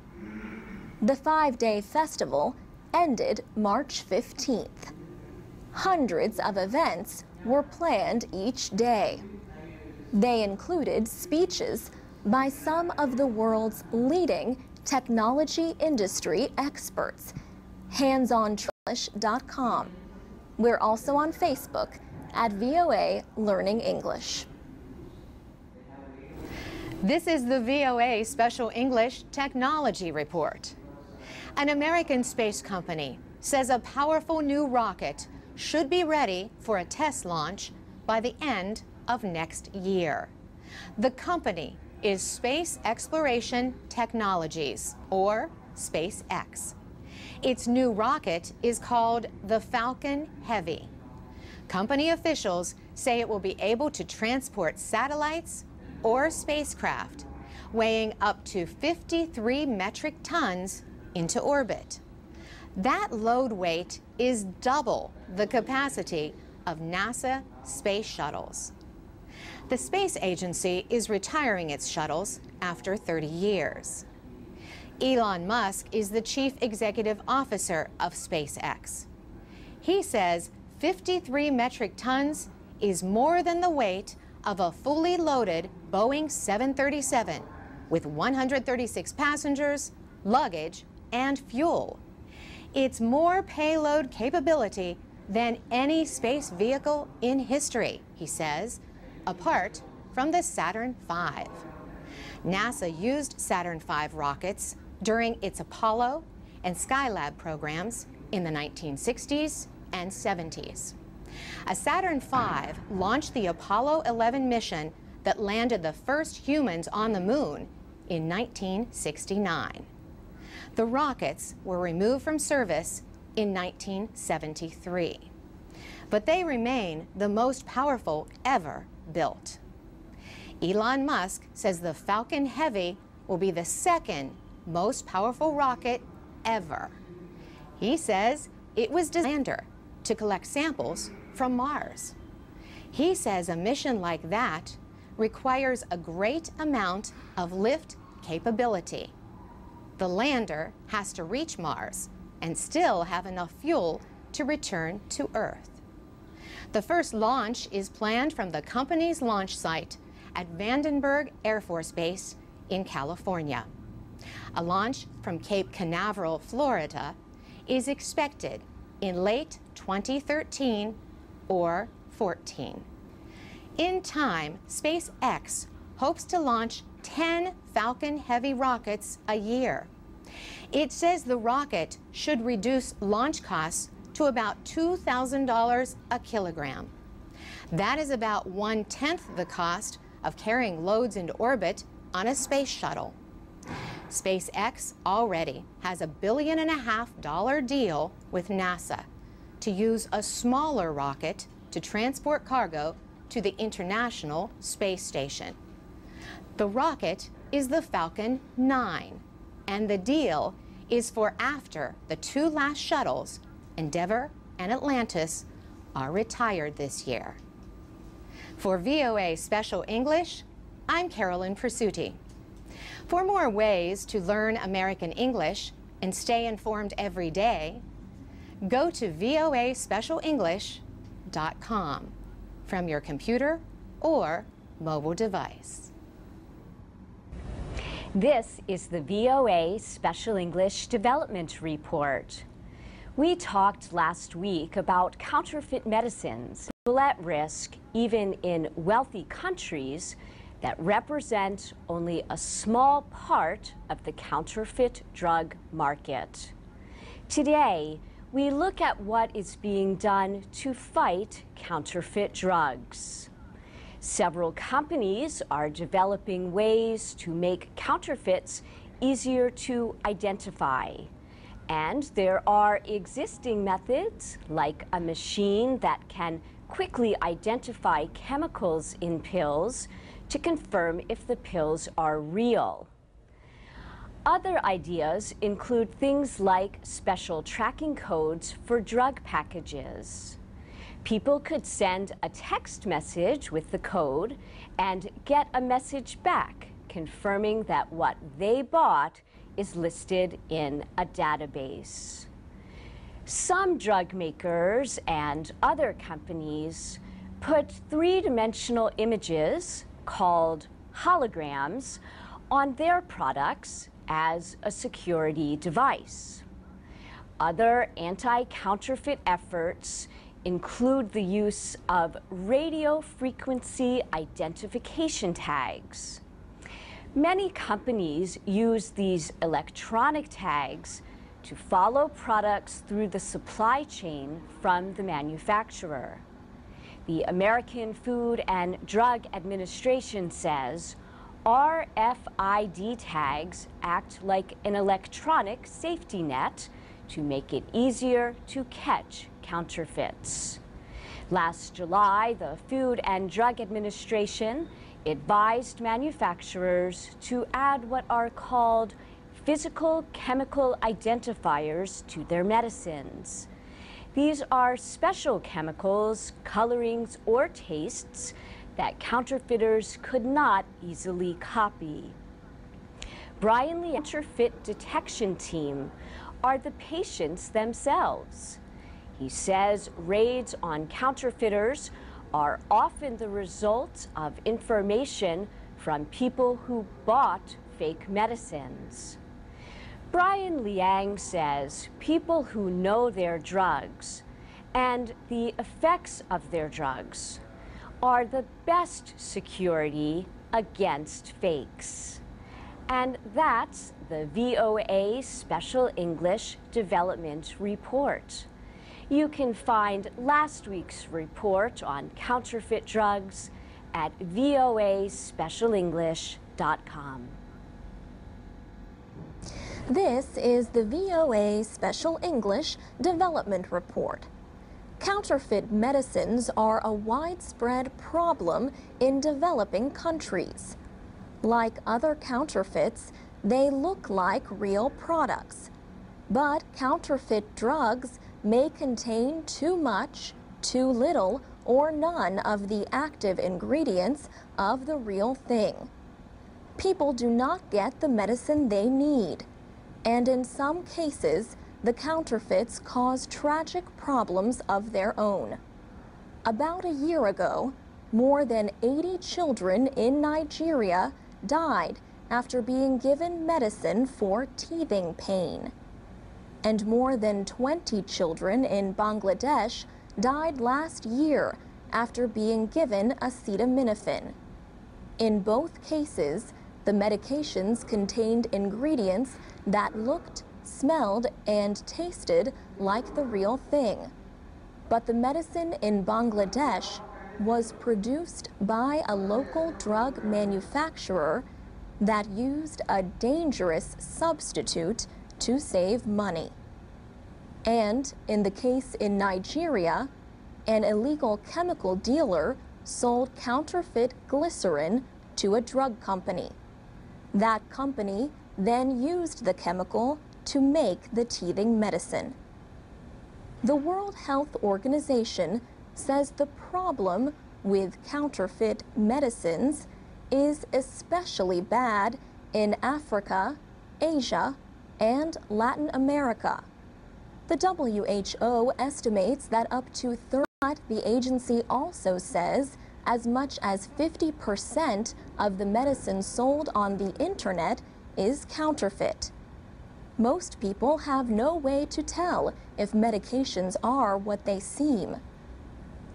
The 5-day festival ended March 15th. Hundreds of events were planned each day. They included speeches by some of the world's leading technology industry experts. HandsOnEnglish.com. We're also on Facebook at VOA Learning English. This is the VOA Special English Technology Report. An American space company says a powerful new rocket should be ready for a test launch by the end of next year. The company is Space Exploration Technologies, or SpaceX. Its new rocket is called the Falcon Heavy. Company officials say it will be able to transport satellites or spacecraft weighing up to 53 metric tons into orbit. That load weight is double the capacity of NASA space shuttles. The space agency is retiring its shuttles after 30 years. Elon Musk is the chief executive officer of SpaceX. He says 53 metric tons is more than the weight of a fully loaded Boeing 737 with 136 passengers, luggage, and fuel. It's more payload capability than any space vehicle in history, he says, apart from the Saturn V. NASA used Saturn V rockets during its Apollo and Skylab programs in the 1960s and 70s. A Saturn V launched the Apollo 11 mission that landed the first humans on the moon in 1969. The rockets were removed from service in 1973, but they remain the most powerful ever built. Elon Musk says the Falcon Heavy will be the second most powerful rocket ever. He says it was designed to collect samples from Mars. He says a mission like that requires a great amount of lift capability. The lander has to reach Mars and still have enough fuel to return to Earth. The first launch is planned from the company's launch site at Vandenberg Air Force Base in California. A launch from Cape Canaveral, Florida, is expected in late 2013 or 14. In time, SpaceX hopes to launch 10 Falcon Heavy rockets a year. It says the rocket should reduce launch costs to about $2,000 a kilogram. That is about 1/10 the cost of carrying loads into orbit on a space shuttle. SpaceX already has a $1.5 billion deal with NASA to use a smaller rocket to transport cargo to the International Space Station. The rocket is the Falcon 9, and the deal is for after the two last shuttles, Endeavour and Atlantis, are retired this year. For VOA Special English, I'm Carolyn Presutti. For more ways to learn American English and stay informed every day, go to voaspecialenglish.com from your computer or mobile device. This is the VOA Special English Development Report. We talked last week about counterfeit medicines. at risk even in wealthy countries that represent only a small part of the counterfeit drug market. Today, we look at what is being done to fight counterfeit drugs. Several companies are developing ways to make counterfeits easier to identify. And there are existing methods, like a machine that can quickly identify chemicals in pills to confirm if the pills are real. Other ideas include things like special tracking codes for drug packages. People could send a text message with the code and get a message back confirming that what they bought is listed in a database. Some drug makers and other companies put three-dimensional images called holograms on their products as a security device. Other anti-counterfeit efforts include the use of radio frequency identification tags. Many companies use these electronic tags to follow products through the supply chain from the manufacturer. The American Food and Drug Administration says RFID tags act like an electronic safety net to make it easier to catch counterfeits. Last July, the Food and Drug Administration advised manufacturers to add what are called physical chemical identifiers to their medicines. These are special chemicals, colorings, or tastes that counterfeiters could not easily copy. Brian Lee's counterfeit detection team are the patients themselves. He says raids on counterfeiters are often the result of information from people who bought fake medicines. Brian Liang says people who know their drugs and the effects of their drugs are the best security against fakes. And that's the VOA Special English Development Report. You can find last week's report on counterfeit drugs at voaspecialenglish.com. This is the VOA Special English Development Report. Counterfeit medicines are a widespread problem in developing countries. Like other counterfeits, they look like real products. But counterfeit drugs may contain too much, too little, or none of the active ingredients of the real thing. People do not get the medicine they need, and in some cases, the counterfeits cause tragic problems of their own. About a year ago, more than 80 children in Nigeria died after being given medicine for teething pain. And more than 20 children in Bangladesh died last year after being given acetaminophen. In both cases, the medications contained ingredients that looked, smelled, and tasted like the real thing. But the medicine in Bangladesh was produced by a local drug manufacturer that used a dangerous substitute to save money. And in the case in Nigeria, an illegal chemical dealer sold counterfeit glycerin to a drug company. That company then used the chemical to make the teething medicine. The World Health Organization says the problem with counterfeit medicines is especially bad in Africa, Asia, and Latin America. The WHO estimates that up to 30%. The agency also says as much as 50% of the medicine sold on the internet is counterfeit. Most people have no way to tell if medications are what they seem.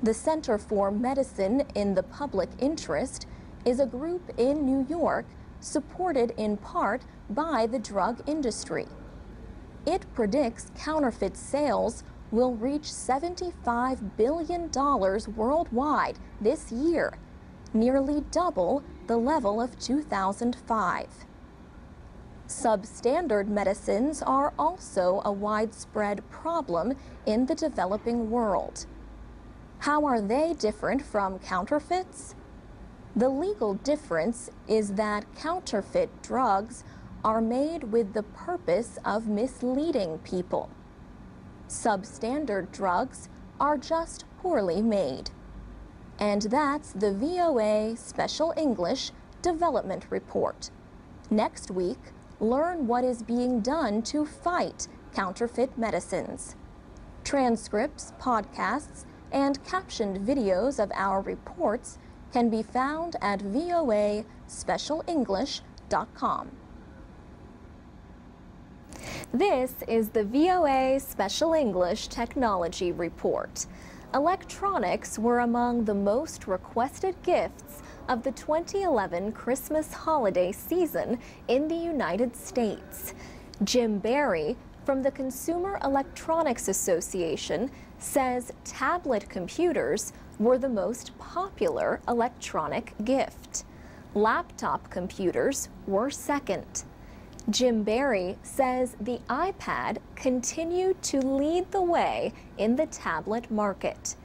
The Center for Medicine in the Public Interest is a group in New York supported in part by the drug industry. It predicts counterfeit sales will reach $75 billion worldwide this year, nearly double the level of 2005. Substandard medicines are also a widespread problem in the developing world. How are they different from counterfeits? The legal difference is that counterfeit drugs are made with the purpose of misleading people. Substandard drugs are just poorly made. And that's the VOA Special English Development Report. Next week, learn what is being done to fight counterfeit medicines. Transcripts, podcasts, and captioned videos of our reports can be found at voaspecialenglish.com. This is the VOA Special English Technology Report. Electronics were among the most requested gifts of the 2011 Christmas holiday season in the United States. Jim Barry from the Consumer Electronics Association says tablet computers were the most popular electronic gift. Laptop computers were second. Jim Barry says the iPad continued to lead the way in the tablet market.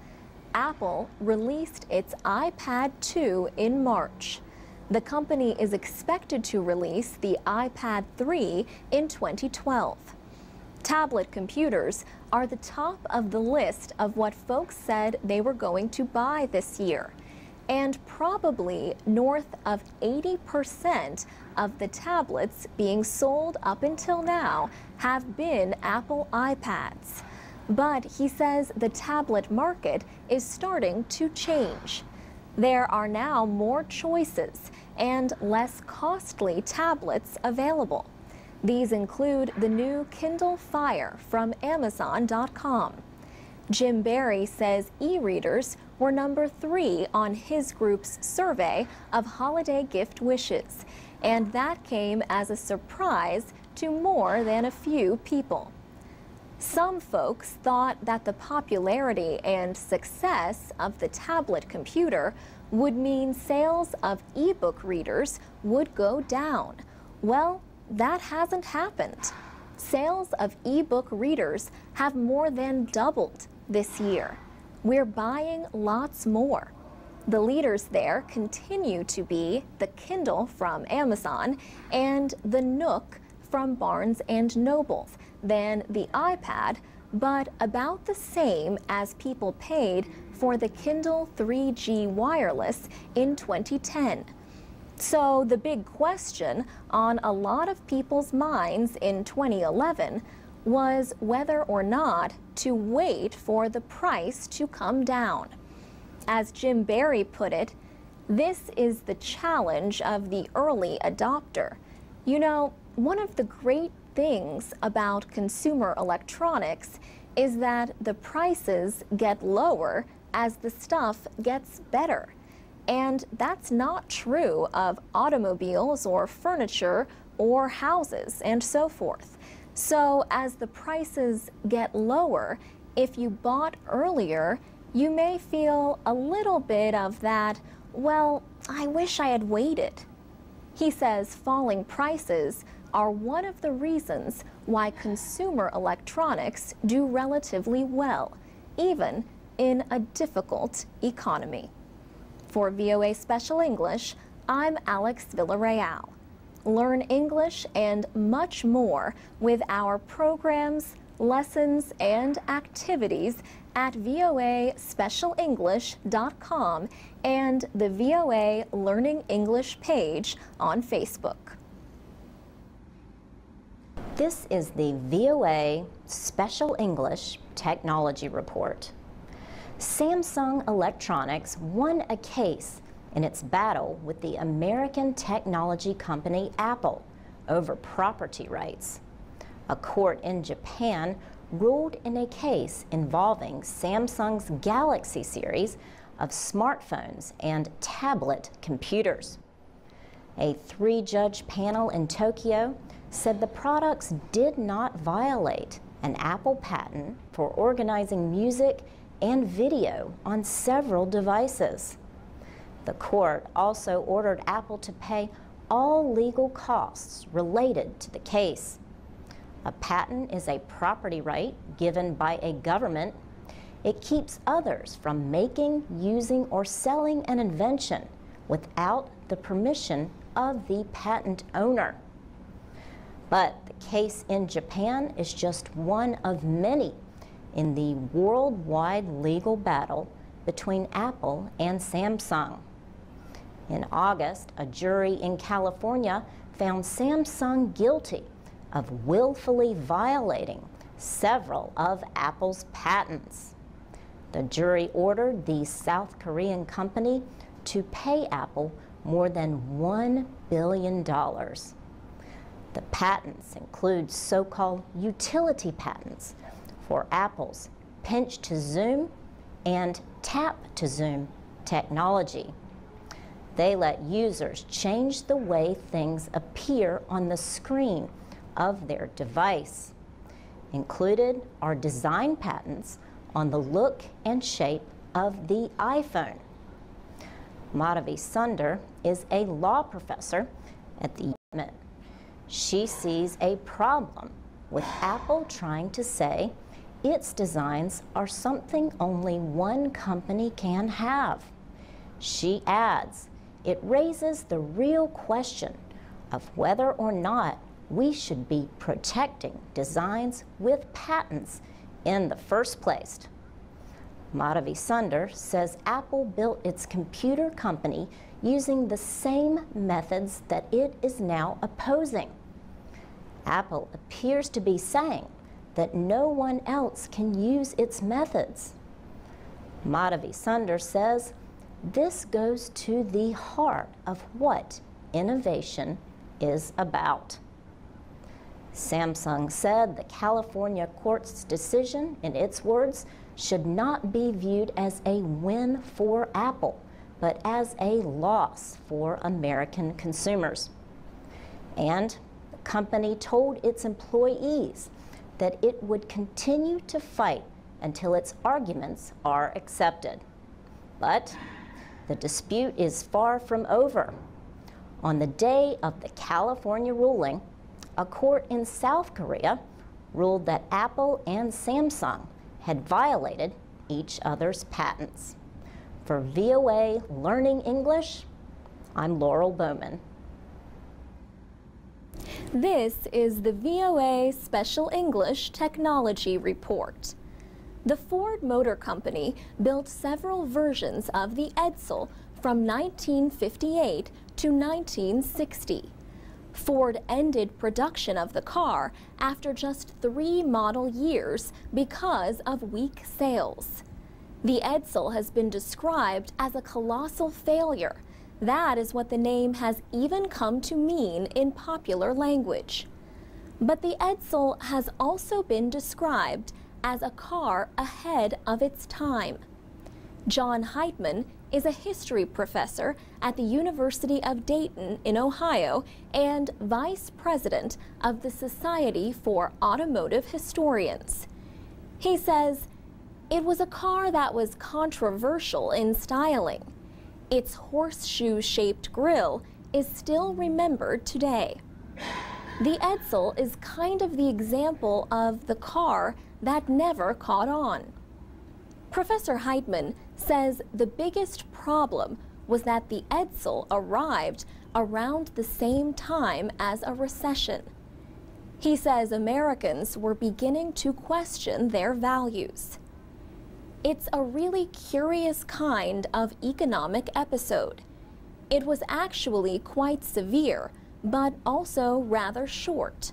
Apple released its iPad 2 in March. The company is expected to release the iPad 3 in 2012. Tablet computers are the top of the list of what folks said they were going to buy this year. And probably north of 80% of the tablets being sold up until now have been Apple iPads. But he says the tablet market is starting to change. There are now more choices and less costly tablets available. These include the new Kindle Fire from Amazon.com. Jim Barry says e-readers were number 3 on his group's survey of holiday gift wishes, and that came as a surprise to more than a few people. Some folks thought that the popularity and success of the tablet computer would mean sales of e-book readers would go down. Well, that hasn't happened. Sales of e-book readers have more than doubled this year. We're buying lots more. The leaders there continue to be the Kindle from Amazon and the Nook from Barnes & Noble, then the iPad, but about the same as people paid for the Kindle 3G wireless in 2010. So the big question on a lot of people's minds in 2011 was whether or not to wait for the price to come down. As Jim Barry put it, this is the challenge of the early adopter. You know, one of the great things about consumer electronics is that the prices get lower as the stuff gets better. And that's not true of automobiles or furniture or houses and so forth. So as the prices get lower, if you bought earlier, you may feel a little bit of that, well, I wish I had waited. He says falling prices are one of the reasons why consumer electronics do relatively well, even in a difficult economy. For VOA Special English, I'm Alex Villarreal. Learn English and much more with our programs, lessons, and activities at voaspecialenglish.com and the VOA Learning English page on Facebook. This is the VOA Special English Technology Report. Samsung Electronics won a case in its battle with the American technology company Apple over property rights. A court in Japan ruled in a case involving Samsung's Galaxy series of smartphones and tablet computers. A 3-judge panel in Tokyo said the products did not violate an Apple patent for organizing music and video on several devices. The court also ordered Apple to pay all legal costs related to the case. A patent is a property right given by a government. It keeps others from making, using, or selling an invention without the permission of the patent owner. But the case in Japan is just one of many in the worldwide legal battle between Apple and Samsung. In August, a jury in California found Samsung guilty of willfully violating several of Apple's patents. The jury ordered the South Korean company to pay Apple more than $1 billion. The patents include so-called utility patents for Apple's pinch-to-zoom and tap-to-zoom technology. They let users change the way things appear on the screen of their device. Included are design patents on the look and shape of the iPhone. Madhavi Sundar is a law professor at the UMass. She sees a problem with Apple trying to say its designs are something only one company can have. She adds, it raises the real question of whether or not we should be protecting designs with patents in the first place. Madhavi Sundar says Apple built its computer company using the same methods that it is now opposing. Apple appears to be saying that no one else can use its methods. Madhavi Sundar says this goes to the heart of what innovation is about. Samsung said the California court's decision, in its words, should not be viewed as a win for Apple, but as a loss for American consumers. And the company told its employees that it would continue to fight until its arguments are accepted. But the dispute is far from over. On the day of the California ruling, a court in South Korea ruled that Apple and Samsung had violated each other's patents. For VOA Learning English, I'm Laurel Bowman. This is the VOA Special English Technology Report. The Ford Motor Company built several versions of the Edsel from 1958 to 1960. Ford ended production of the car after just 3 model years because of weak sales. The Edsel has been described as a colossal failure. That is what the name has even come to mean in popular language. But the Edsel has also been described as a car ahead of its time. John Heitman is a history professor at the University of Dayton in Ohio and vice president of the Society for Automotive Historians. He says, it was a car that was controversial in styling. Its horseshoe-shaped grille is still remembered today. The Edsel is kind of the example of the car that never caught on. Professor Heitman says the biggest problem was that the Edsel arrived around the same time as a recession. He says Americans were beginning to question their values. It's a really curious kind of economic episode. It was actually quite severe, but also rather short.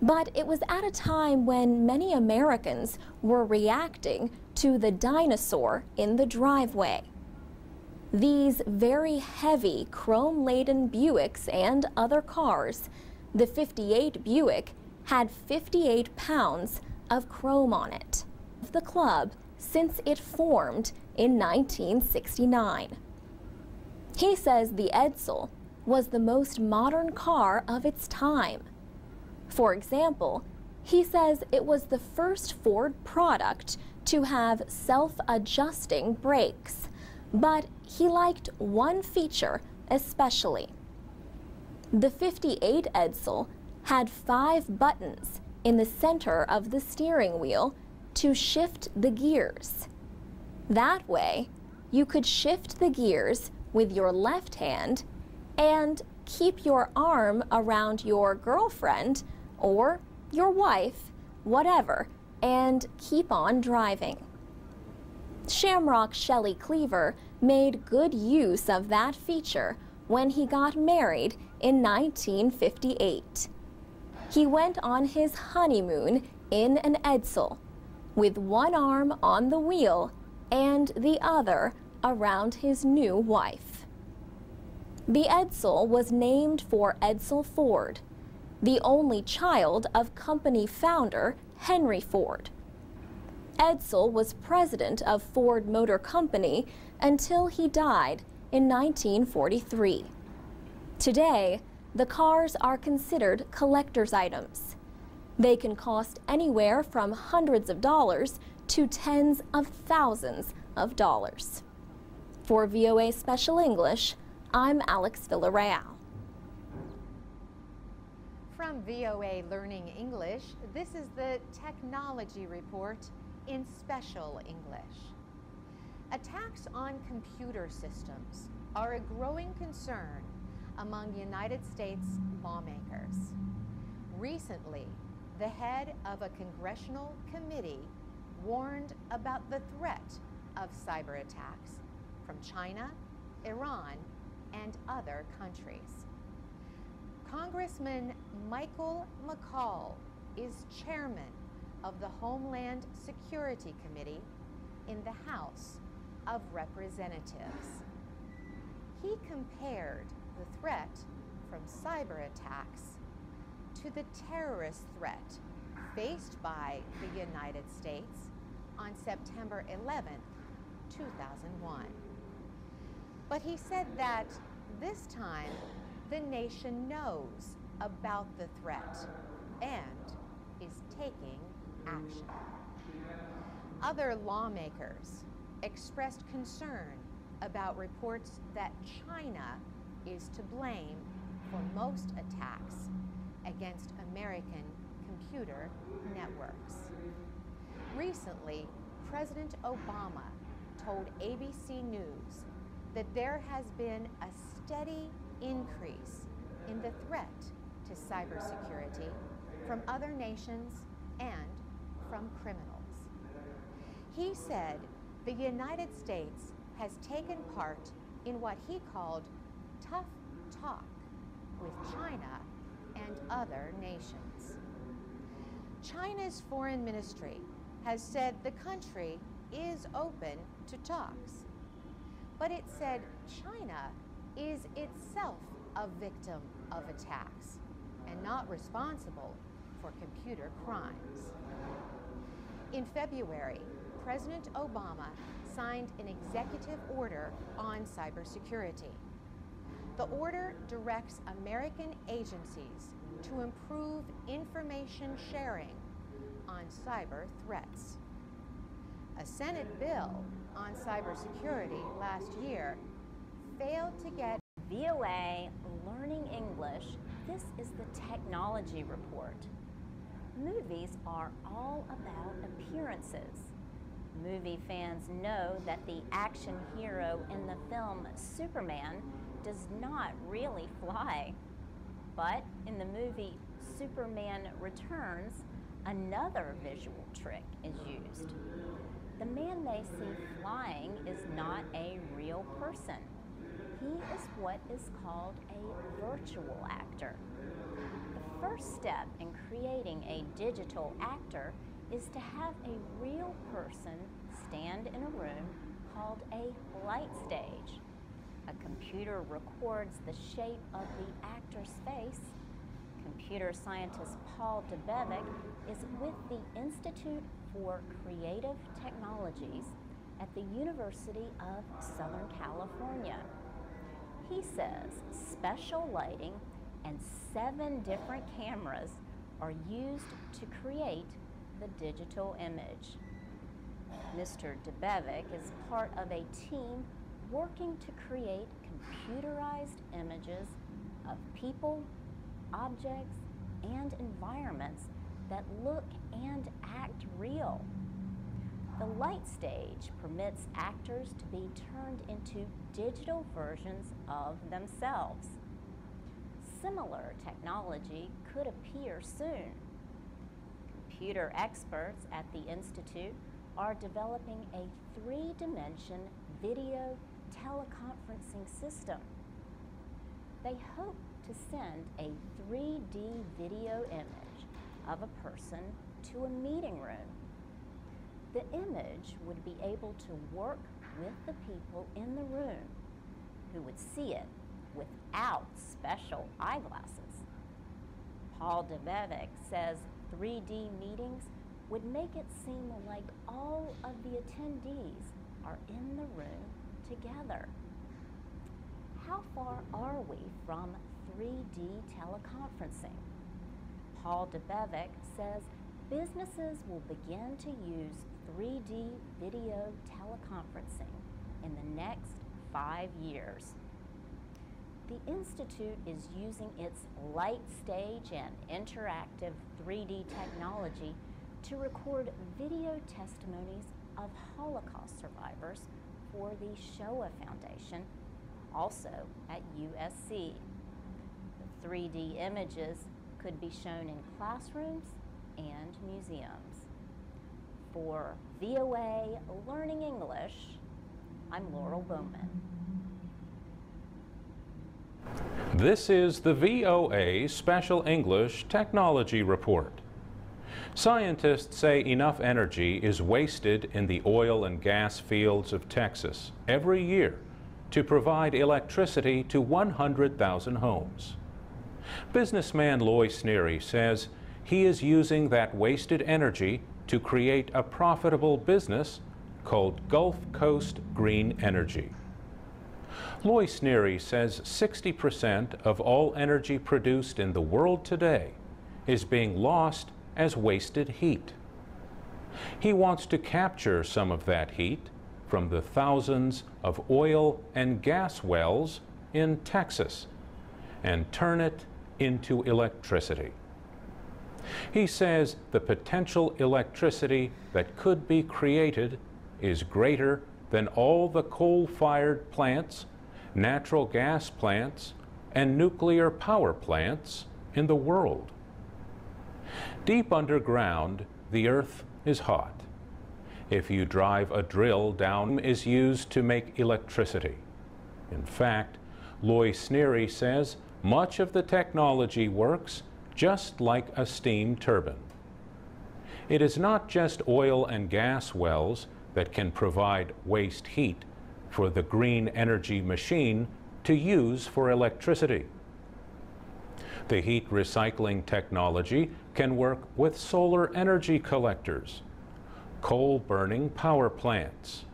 But it was at a time when many Americans were reacting to the dinosaur in the driveway. These very heavy chrome-laden Buicks and other cars, the '58 Buick had 58 pounds of chrome on it. The club since it formed in 1969. He says the Edsel was the most modern car of its time. For example, he says it was the first Ford product to have self-adjusting brakes, but he liked one feature especially. The 58 Edsel had 5 buttons in the center of the steering wheel to shift the gears. That way, you could shift the gears with your left hand and keep your arm around your girlfriend or your wife, whatever, and keep on driving. Shamrock Shelley Cleaver made good use of that feature when he got married in 1958. He went on his honeymoon in an Edsel, with one arm on the wheel and the other around his new wife. The Edsel was named for Edsel Ford, the only child of company founder Henry Ford. Edsel was president of Ford Motor Company until he died in 1943. Today, the cars are considered collector's items. They can cost anywhere from hundreds of dollars to tens of thousands of dollars. For VOA Special English, I'm Alex Villarreal. From VOA Learning English, this is the Technology Report in Special English. Attacks on computer systems are a growing concern among United States lawmakers. Recently, the head of a congressional committee warned about the threat of cyber attacks from China, Iran, and other countries. Congressman Michael McCaul is chairman of the Homeland Security Committee in the House of Representatives. He compared the threat from cyber attacks to the terrorist threat faced by the United States on September 11, 2001. But he said that this time the nation knows about the threat and is taking action. Other lawmakers expressed concern about reports that China is to blame for most attacks against American computer networks. Recently, President Obama told ABC News that there has been a steady increase in the threat to cybersecurity from other nations and from criminals. He said the United States has taken part in what he called tough talk with China and other nations. China's foreign ministry has said the country is open to talks, but it said China is itself a victim of attacks and not responsible for computer crimes. In February, President Obama signed an executive order on cybersecurity. The order directs American agencies to improve information sharing on cyber threats. A Senate bill on cybersecurity last year failed to get VOA Learning English. This is the Technology Report. Movies are all about appearances. Movie fans know that the action hero in the film Superman does not really fly. But in the movie Superman Returns, another visual trick is used. The man they see flying is not a real person. He is what is called a virtual actor. The first step in creating a digital actor is to have a real person stand in a room called a light stage. A computer records the shape of the actor's face, Computer scientist Paul Debevec is with the Institute for Creative Technologies at the University of Southern California. He says special lighting and 7 different cameras are used to create the digital image. Mr. Debevec is part of a team working to create computerized images of people, objects, and environments that look and act real. The light stage permits actors to be turned into digital versions of themselves. Similar technology could appear soon. Computer experts at the Institute are developing a 3-dimension video teleconferencing system. They hope to send a 3D video image of a person to a meeting room. The image would be able to work with the people in the room who would see it without special eyeglasses. Paul Debevec says 3D meetings would make it seem like all of the attendees are in the room together. How far are we from 3D teleconferencing? Paul Debevec says businesses will begin to use 3D video teleconferencing in the next 5 years. The Institute is using its light stage and interactive 3D technology to record video testimonies of Holocaust survivors for the Shoah Foundation, also at USC. The 3D images could be shown in classrooms and museums. For VOA Learning English, I'm Laurel Bowman. This is the VOA Special English Technology Report. Scientists say enough energy is wasted in the oil and gas fields of Texas every year to provide electricity to 100,000 homes. Businessman Loy Sneary says he is using that wasted energy to create a profitable business called Gulf Coast Green Energy. Loy Sneary says 60% of all energy produced in the world today is being lost as wasted heat. He wants to capture some of that heat from the thousands of oil and gas wells in Texas and turn it into electricity. He says the potential electricity that could be created is greater than all the coal-fired plants, natural gas plants, and nuclear power plants in the world. Deep underground, the earth is hot. If you drive a drill down, it is used to make electricity. In fact, Loy Sneary says much of the technology works just like a steam turbine. It is not just oil and gas wells that can provide waste heat for the green energy machine to use for electricity. The heat recycling technology can work with solar energy collectors, coal-burning power plants,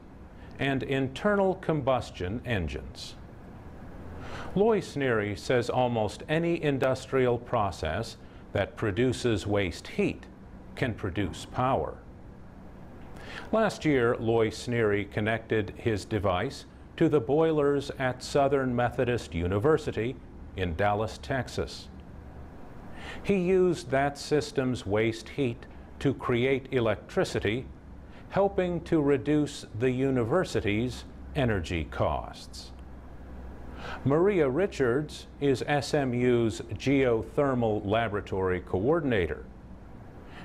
and internal combustion engines. Loy Sneary says almost any industrial process that produces waste heat can produce power. Last year, Loy Sneary connected his device to the boilers at Southern Methodist University in Dallas, Texas. He used that system's waste heat to create electricity, helping to reduce the university's energy costs. Maria Richards is SMU's geothermal laboratory coordinator.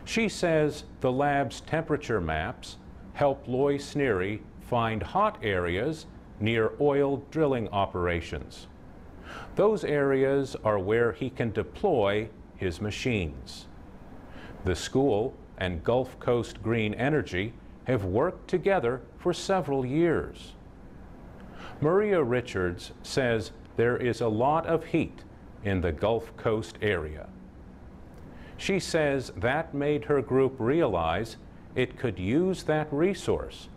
She says the lab's temperature maps help Loy Sneary find hot areas near oil drilling operations. Those areas are where he can deploy his machines. The school and Gulf Coast Green Energy have worked together for several years. Maria Richards says there is a lot of heat in the Gulf Coast area, She says that made her group realize it could use that resource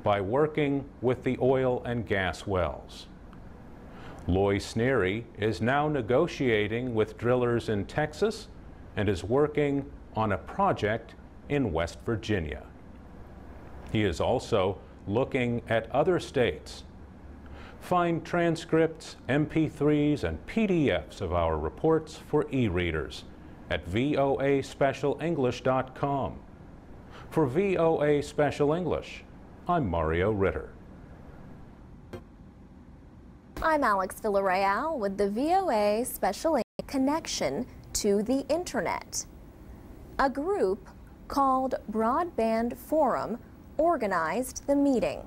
by working with the oil and gas wells. Loy Sneary is now negotiating with drillers in Texas and is working on a project in West Virginia. He is also looking at other states. Find transcripts, MP3s, and PDFs of our reports for e-readers at voaspecialenglish.com. For VOA Special English, I'm Mario Ritter. I'm Alex Villarreal with the VOA Special English Connection to the Internet. A group called Broadband Forum organized the meeting.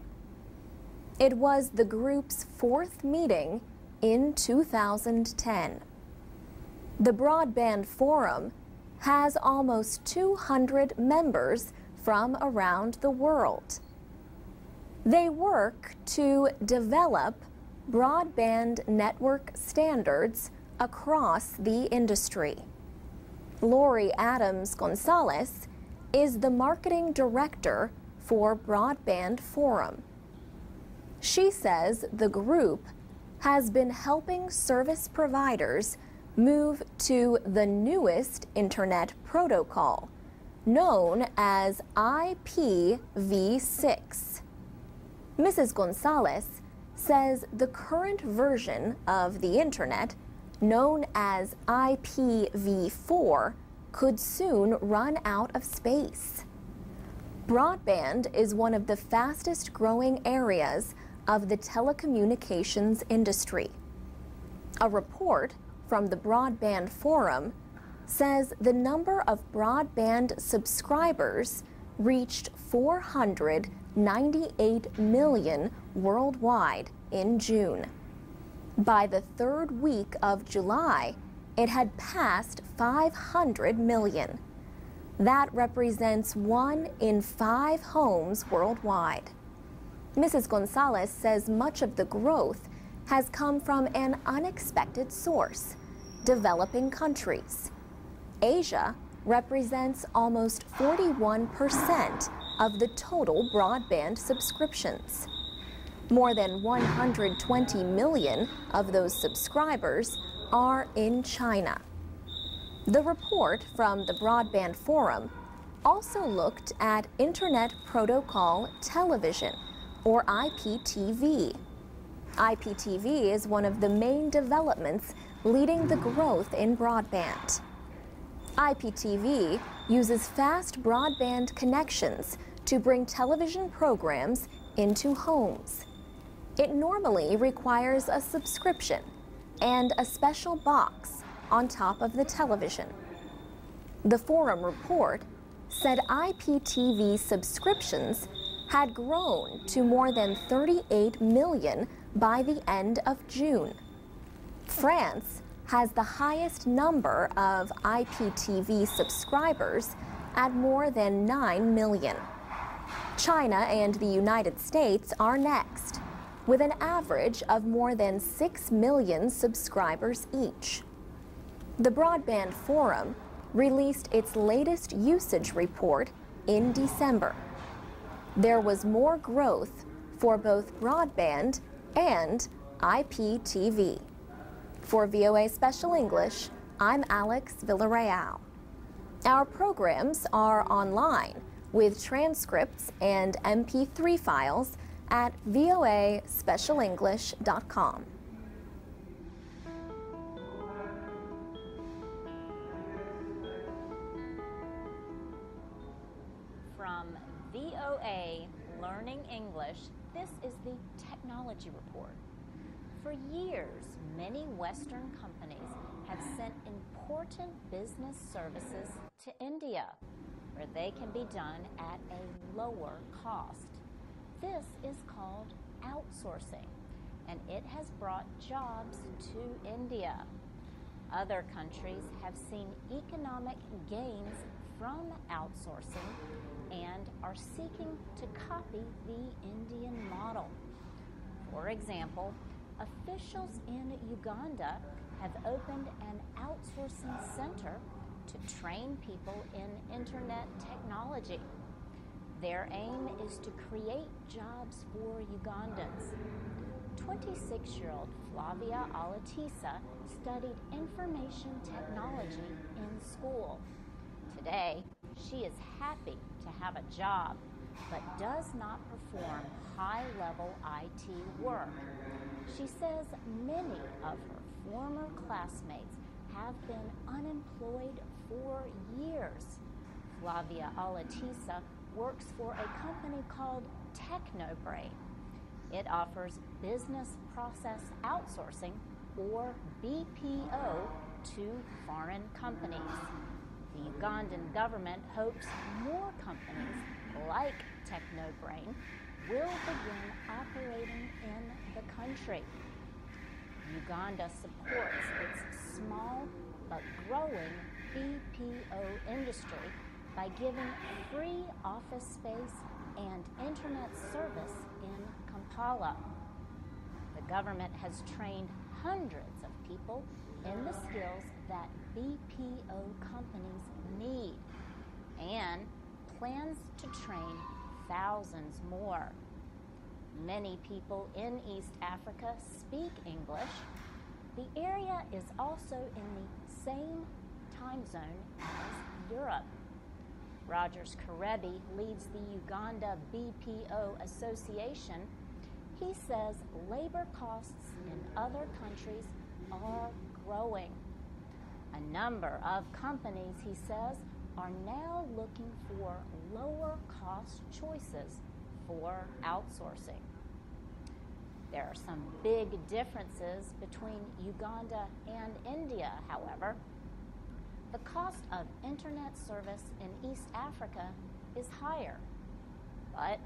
It was the group's 4th meeting in 2010. The Broadband Forum has almost 200 members from around the world. They work to develop broadband network standards across the industry. Lori Adams Gonzalez is the marketing director for Broadband Forum. She says the group has been helping service providers move to the newest internet protocol, known as IPv6. Mrs. Gonzalez says the current version of the internet, known as IPv4, could soon run out of space. Broadband is one of the fastest growing areas of the telecommunications industry. A report from the Broadband Forum says the number of broadband subscribers reached 498 million worldwide in June. By the 3rd week of July, it had passed 500 million. That represents 1 in 5 homes worldwide. Mrs. Gonzalez says much of the growth has come from an unexpected source: developing countries. Asia represents almost 41% of the total broadband subscriptions. More than 120 million of those subscribers are in China. The report from the Broadband Forum also looked at Internet Protocol Television, or IPTV. IPTV is one of the main developments leading the growth in broadband. IPTV uses fast broadband connections to bring television programs into homes. It normally requires a subscription and a special box on top of the television. The Forum report said IPTV subscriptions had grown to more than 38 million by the end of June. France has the highest number of IPTV subscribers at more than 9 million. China and the United States are next, with an average of more than 6 million subscribers each. The Broadband Forum released its latest usage report in December. There was more growth for both broadband and IPTV. For VOA Special English, I'm Alex Villarreal. Our programs are online with transcripts and MP3 files at voaspecialenglish.com. From VOA Learning English, this is the Technology Report. For years, many Western companies have sent important business services to India, where they can be done at a lower cost. This is called outsourcing, and it has brought jobs to India. Other countries have seen economic gains from outsourcing and are seeking to copy the Indian model. For example, officials in Uganda have opened an outsourcing center to train people in internet technology. Their aim is to create jobs for Ugandans. 26-year-old Flavia Alatisa studied information technology in school. Today, she is happy to have a job, but does not perform high-level IT work. She says many of her former classmates have been unemployed for years. Flavia Alatisa works for a company called Technobrain. It offers business process outsourcing, or BPO, to foreign companies. The Ugandan government hopes more companies like Technobrain will begin operating in the country. Uganda supports its small but growing BPO industry by giving free office space and internet service in Kampala. The government has trained hundreds of people in the skills that BPO companies need and plans to train thousands more. Many people in East Africa speak English. The area is also in the same time zone as Europe. Rogers Karebi leads the Uganda BPO Association. He says labor costs in other countries are growing. A number of companies, he says, are now looking for lower cost choices for outsourcing. There are some big differences between Uganda and India, however. The cost of internet service in East Africa is higher, but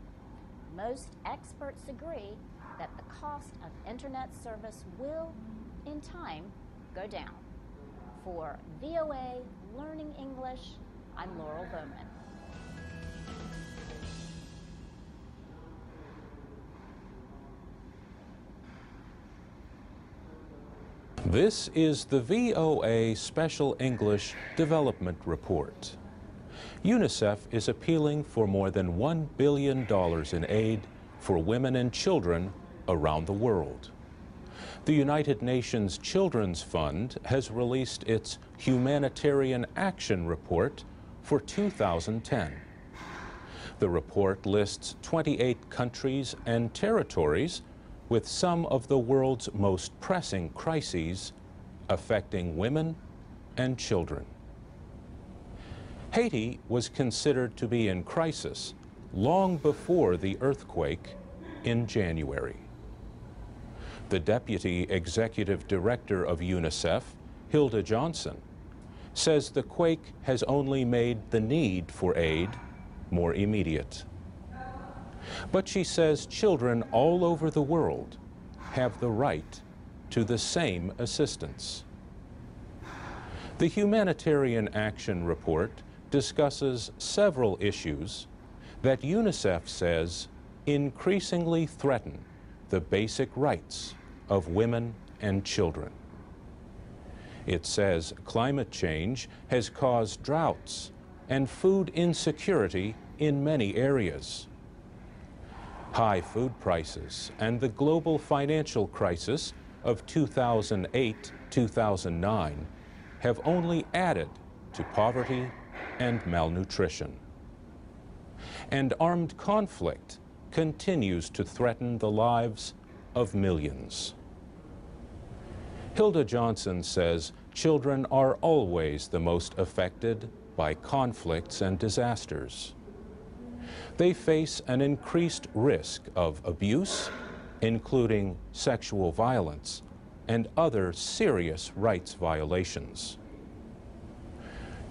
most experts agree that the cost of internet service will, in time, go down. For VOA Learning English, I'm Laurel Bowman. This is the VOA Special English Development Report. UNICEF is appealing for more than $1 billion in aid for women and children around the world. The United Nations Children's Fund has released its Humanitarian Action Report for 2010. The report lists 28 countries and territories with some of the world's most pressing crises affecting women and children. Haiti was considered to be in crisis long before the earthquake in January. The Deputy Executive Director of UNICEF, Hilda Johnson, says the quake has only made the need for aid more immediate. But she says children all over the world have the right to the same assistance. The Humanitarian Action Report discusses several issues that UNICEF says increasingly threaten the basic rights of women and children. It says climate change has caused droughts and food insecurity in many areas. High food prices and the global financial crisis of 2008-2009 have only added to poverty and malnutrition. And armed conflict continues to threaten the lives of millions. Hilda Johnson says children are always the most affected by conflicts and disasters. They face an increased risk of abuse, including sexual violence and other serious rights violations.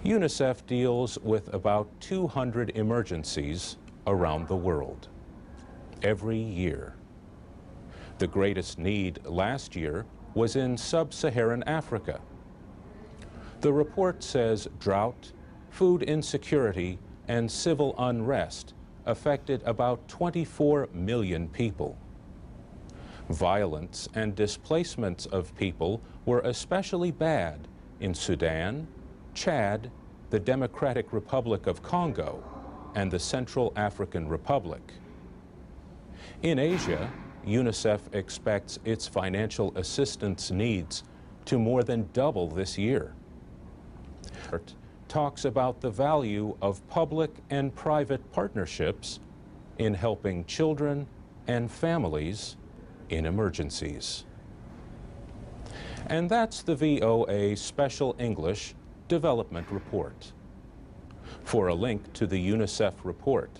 UNICEF deals with about 200 emergencies around the world every year. The greatest need last year was in sub-Saharan Africa. The report says drought, food insecurity, and civil unrest affected about 24 million people. Violence and displacements of people were especially bad in Sudan, Chad, the Democratic Republic of Congo, and the Central African Republic. In Asia, UNICEF expects its financial assistance needs to more than double this year. It talks about the value of public and private partnerships in helping children and families in emergencies. And that's the VOA Special English Development Report. For a link to the UNICEF report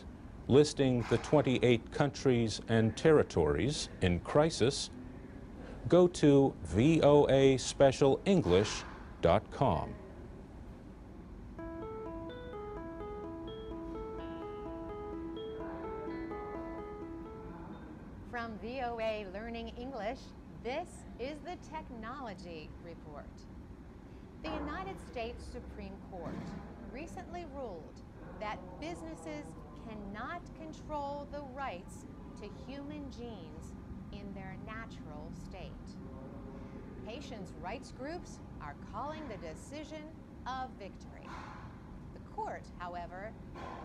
listing the 28 countries and territories in crisis, go to voaspecialenglish.com. From VOA Learning English, this is the Technology Report. The United States Supreme Court recently ruled that businesses cannot control the rights to human genes in their natural state. Patients' rights groups are calling the decision a victory. The court, however,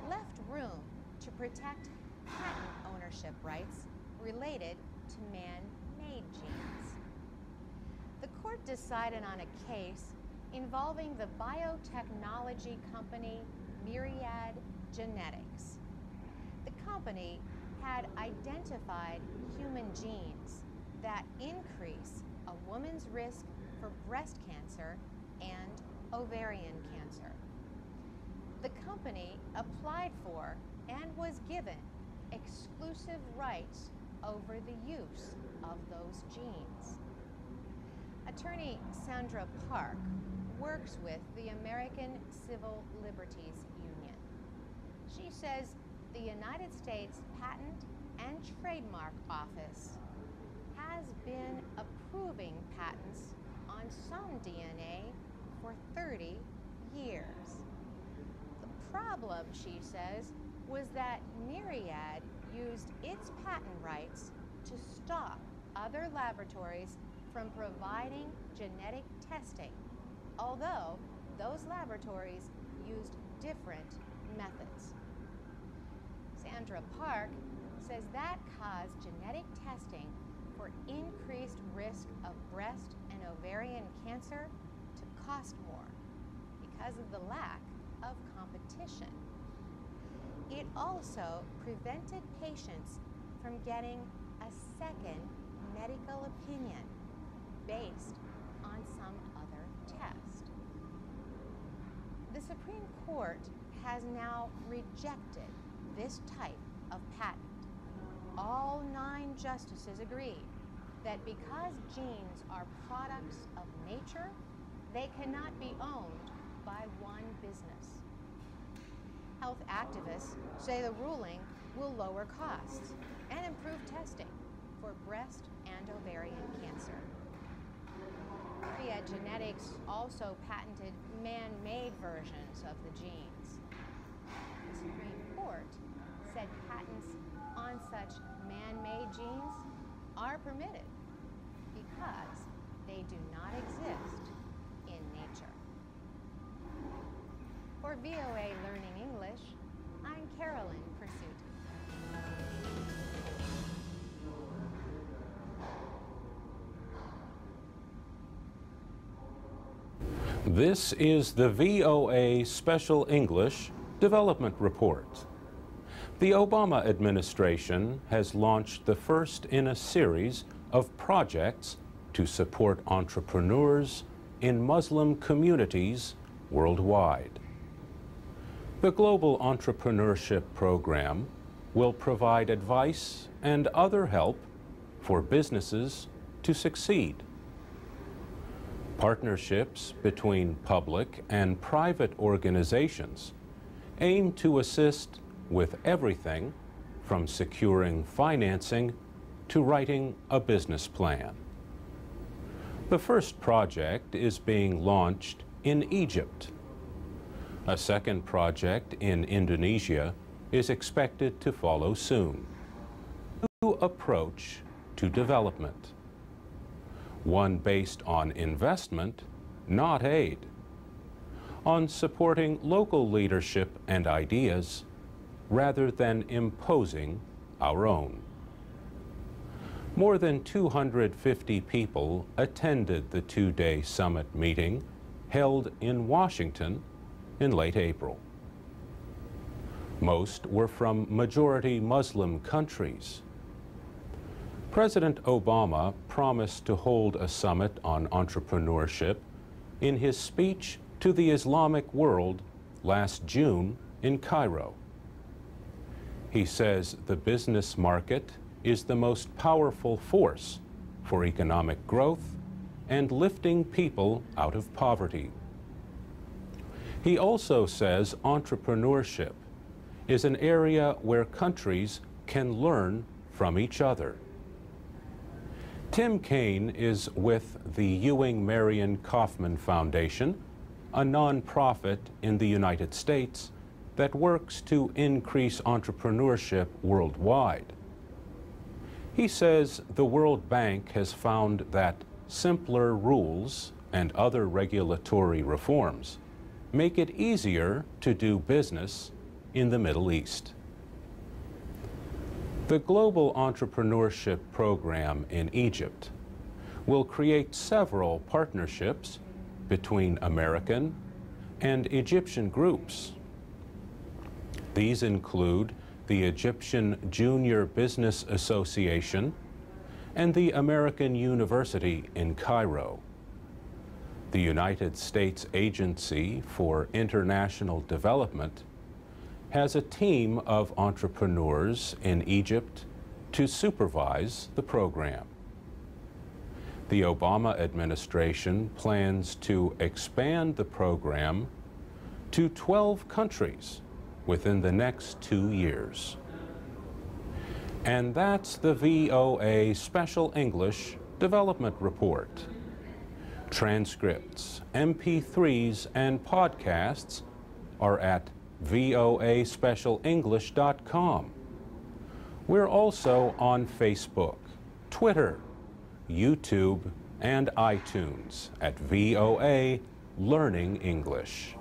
left room to protect patent ownership rights related to man-made genes. The court decided on a case involving the biotechnology company Myriad Genetics. The company had identified human genes that increase a woman's risk for breast cancer and ovarian cancer. The company applied for and was given exclusive rights over the use of those genes. Attorney Sandra Park works with the American Civil Liberties Union. She says the United States Patent and Trademark Office has been approving patents on some DNA for 30 years. The problem, she says, was that Myriad used its patent rights to stop other laboratories from providing genetic testing, although those laboratories used different methods. Sandra Park says that caused genetic testing for increased risk of breast and ovarian cancer to cost more because of the lack of competition. It also prevented patients from getting a second medical opinion based on some other test. The Supreme Court has now rejected this type of patent. All 9 justices agreed that because genes are products of nature, they cannot be owned by one business. Health activists say the ruling will lower costs and improve testing for breast and ovarian cancer. Myriad Genetics also patented man-made versions of the genes. The Supreme Court said patents on such man-made genes are permitted because they do not exist in nature. For VOA Learning English, I'm Carolyn Pursuit. This is the VOA Special English Development Report. The Obama administration has launched the first in a series of projects to support entrepreneurs in Muslim communities worldwide. The Global Entrepreneurship Program will provide advice and other help for businesses to succeed. Partnerships between public and private organizations aim to assist with everything from securing financing to writing a business plan. The first project is being launched in Egypt. A second project in Indonesia is expected to follow soon. A new approach to development. One based on investment, not aid. on supporting local leadership and ideas rather than imposing our own. More than 250 people attended the two-day summit meeting held in Washington in late April. Most were from majority Muslim countries. President Obama promised to hold a summit on entrepreneurship in his speech to the Islamic world last June in Cairo. He says the business market is the most powerful force for economic growth and lifting people out of poverty. He also says entrepreneurship is an area where countries can learn from each other. Tim Kaine is with the Ewing Marion Kauffman Foundation, a nonprofit in the United States that works to increase entrepreneurship worldwide. He says the World Bank has found that simpler rules and other regulatory reforms make it easier to do business in the Middle East. The Global Entrepreneurship Program in Egypt will create several partnerships between American and Egyptian groups. These include the Egyptian Junior Business Association and the American University in Cairo. The United States Agency for International Development has a team of entrepreneurs in Egypt to supervise the program. The Obama administration plans to expand the program to 12 countries within the next 2 years. And that's the VOA Special English Development Report. Transcripts, MP3s, and podcasts are at voaspecialenglish.com. We're also on Facebook, Twitter, YouTube, and iTunes at VOA Learning English.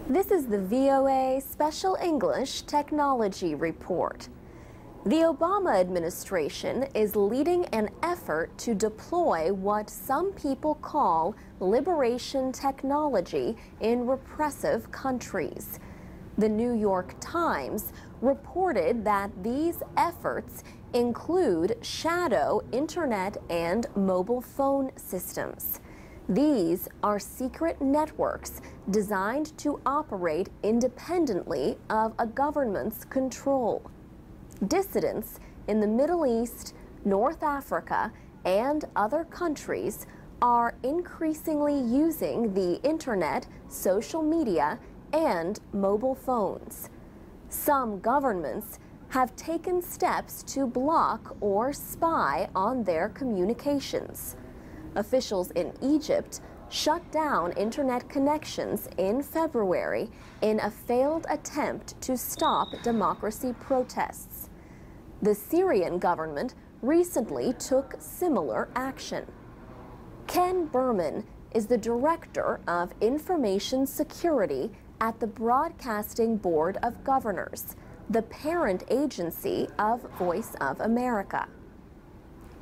This is the VOA Special English Technology Report. The Obama administration is leading an effort to deploy what some people call liberation technology in repressive countries. The New York Times reported that these efforts include shadow internet and mobile phone systems. These are secret networks designed to operate independently of a government's control. Dissidents in the Middle East, North Africa, and other countries are increasingly using the internet, social media, and mobile phones. Some governments have taken steps to block or spy on their communications. Officials in Egypt shut down internet connections in February in a failed attempt to stop democracy protests. The Syrian government recently took similar action. Ken Berman is the Director of Information Security at the Broadcasting Board of Governors, the parent agency of Voice of America.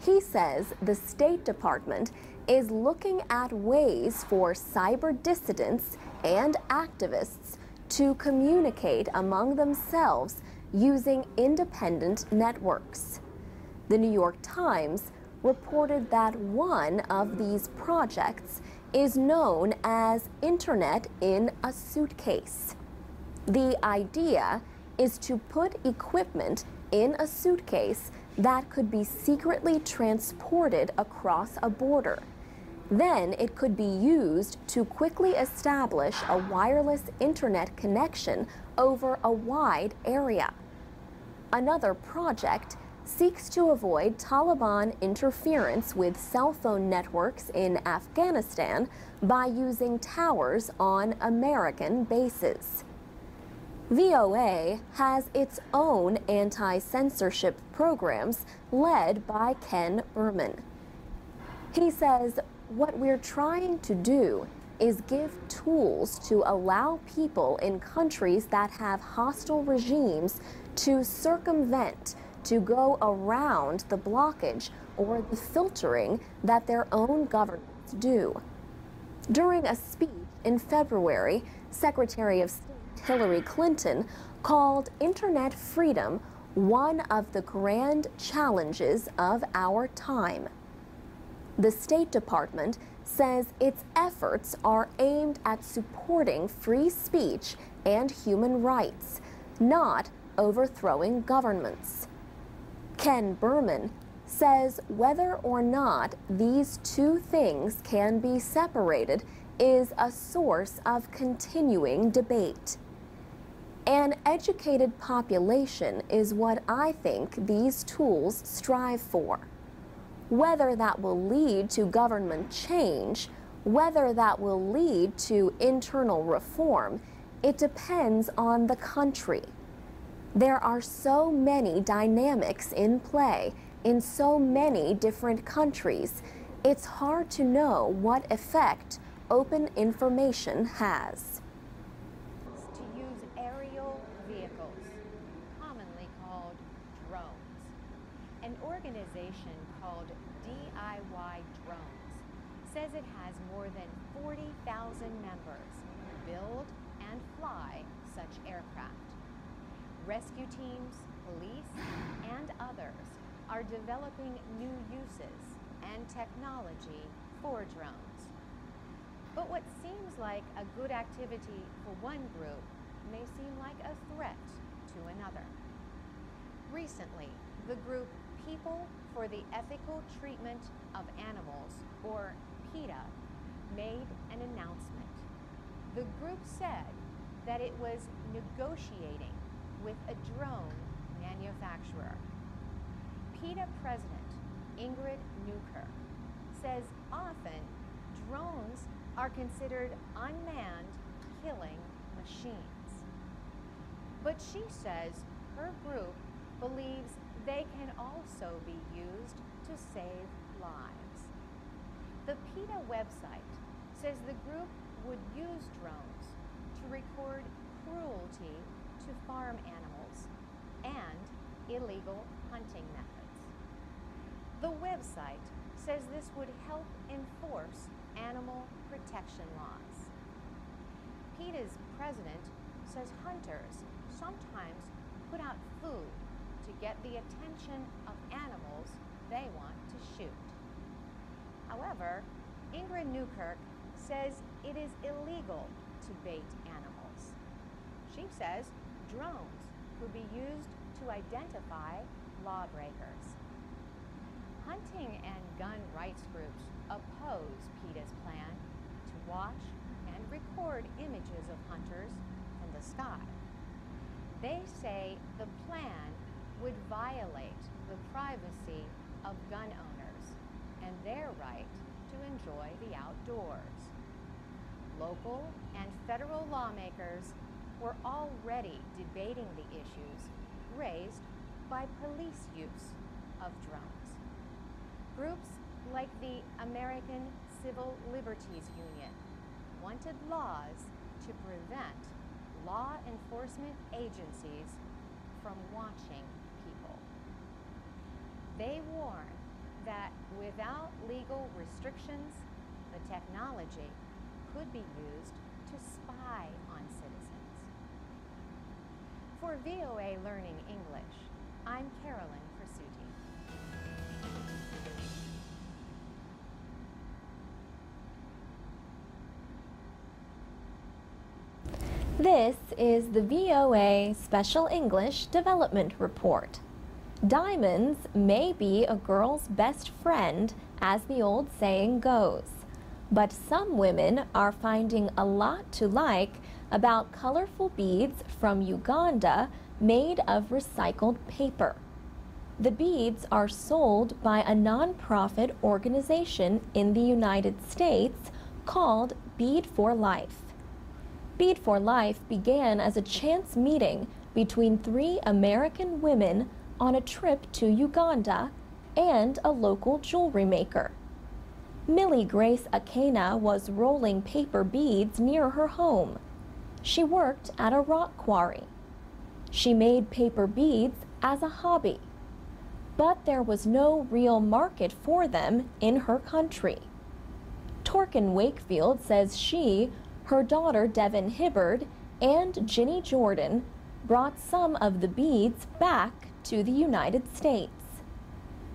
He says the State Department is looking at ways for cyber dissidents and activists to communicate among themselves using independent networks. The New York Times reported that one of these projects is known as Internet in a Suitcase. The idea is to put equipment in a suitcase that could be secretly transported across a border. Then it could be used to quickly establish a wireless internet connection over a wide area. Another project seeks to avoid Taliban interference with cell phone networks in Afghanistan by using towers on American bases. VOA has its own anti-censorship programs led by Ken Berman. He says What we're trying to do is give tools to allow people in countries that have hostile regimes to circumvent, to go around the blockage or the filtering that their own governments do. During a speech in February, Secretary of State Hillary Clinton called internet freedom one of the grand challenges of our time. The State Department says its efforts are aimed at supporting free speech and human rights, not overthrowing governments. Ken Berman says whether or not these two things can be separated is a source of continuing debate. An educated population is what I think these tools strive for. Whether that will lead to government change, whether that will lead to internal reform, it depends on the country. There are so many dynamics in play in so many different countries. It's hard to know what effect open information has. To use aerial vehicles, commonly called drones. An organization called DIY Drones says it has more than 40,000 members who build and fly such aircraft. Rescue teams, police, and others are developing new uses and technology for drones. But what seems like a good activity for one group may seem like a threat to another. Recently, the group People for the Ethical Treatment of Animals, or PETA, made an announcement. The group said that it was negotiating with a drone manufacturer. PETA President Ingrid Newkirk says often drones are considered unmanned killing machines. But she says her group believes they can also be used to save lives. The PETA website says the group would use drones to record cruelty to farm animals and illegal hunting methods. The website says this would help enforce animal protection laws. PETA's president says hunters sometimes put out food to get the attention of animals they want to shoot. However, Ingrid Newkirk says it is illegal to bait animals. She says drones could be used to identify lawbreakers. Hunting and gun rights groups oppose PETA's plan to watch and record images of hunters from the sky. They say the plan would violate the privacy of gun owners and their right to enjoy the outdoors. Local and federal lawmakers were already debating the issues raised by police use of drones. Groups like the American Civil Liberties Union wanted laws to prevent law enforcement agencies from watching people. They warn that without legal restrictions, the technology could be used to spy on citizens. For VOA Learning English, I'm Carolyn Presutti. This is the VOA Special English Development Report. Diamonds may be a girl's best friend, as the old saying goes. But some women are finding a lot to like about colorful beads from Uganda made of recycled paper. The beads are sold by a non-profit organization in the United States called Bead for Life. Bead for Life began as a chance meeting between 3 American women on a trip to Uganda and a local jewelry maker. Millie Grace Akena was rolling paper beads near her home. She worked at a rock quarry. She made paper beads as a hobby, but there was no real market for them in her country. Torkin Wakefield says she, her daughter Devin Hibbard, and Ginny Jordan brought some of the beads back to the United States.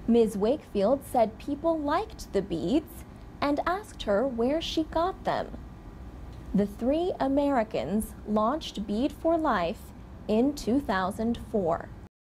Ms. Wakefield said people liked the beads and asked her where she got them. The three Americans launched Bead for Life in 2004.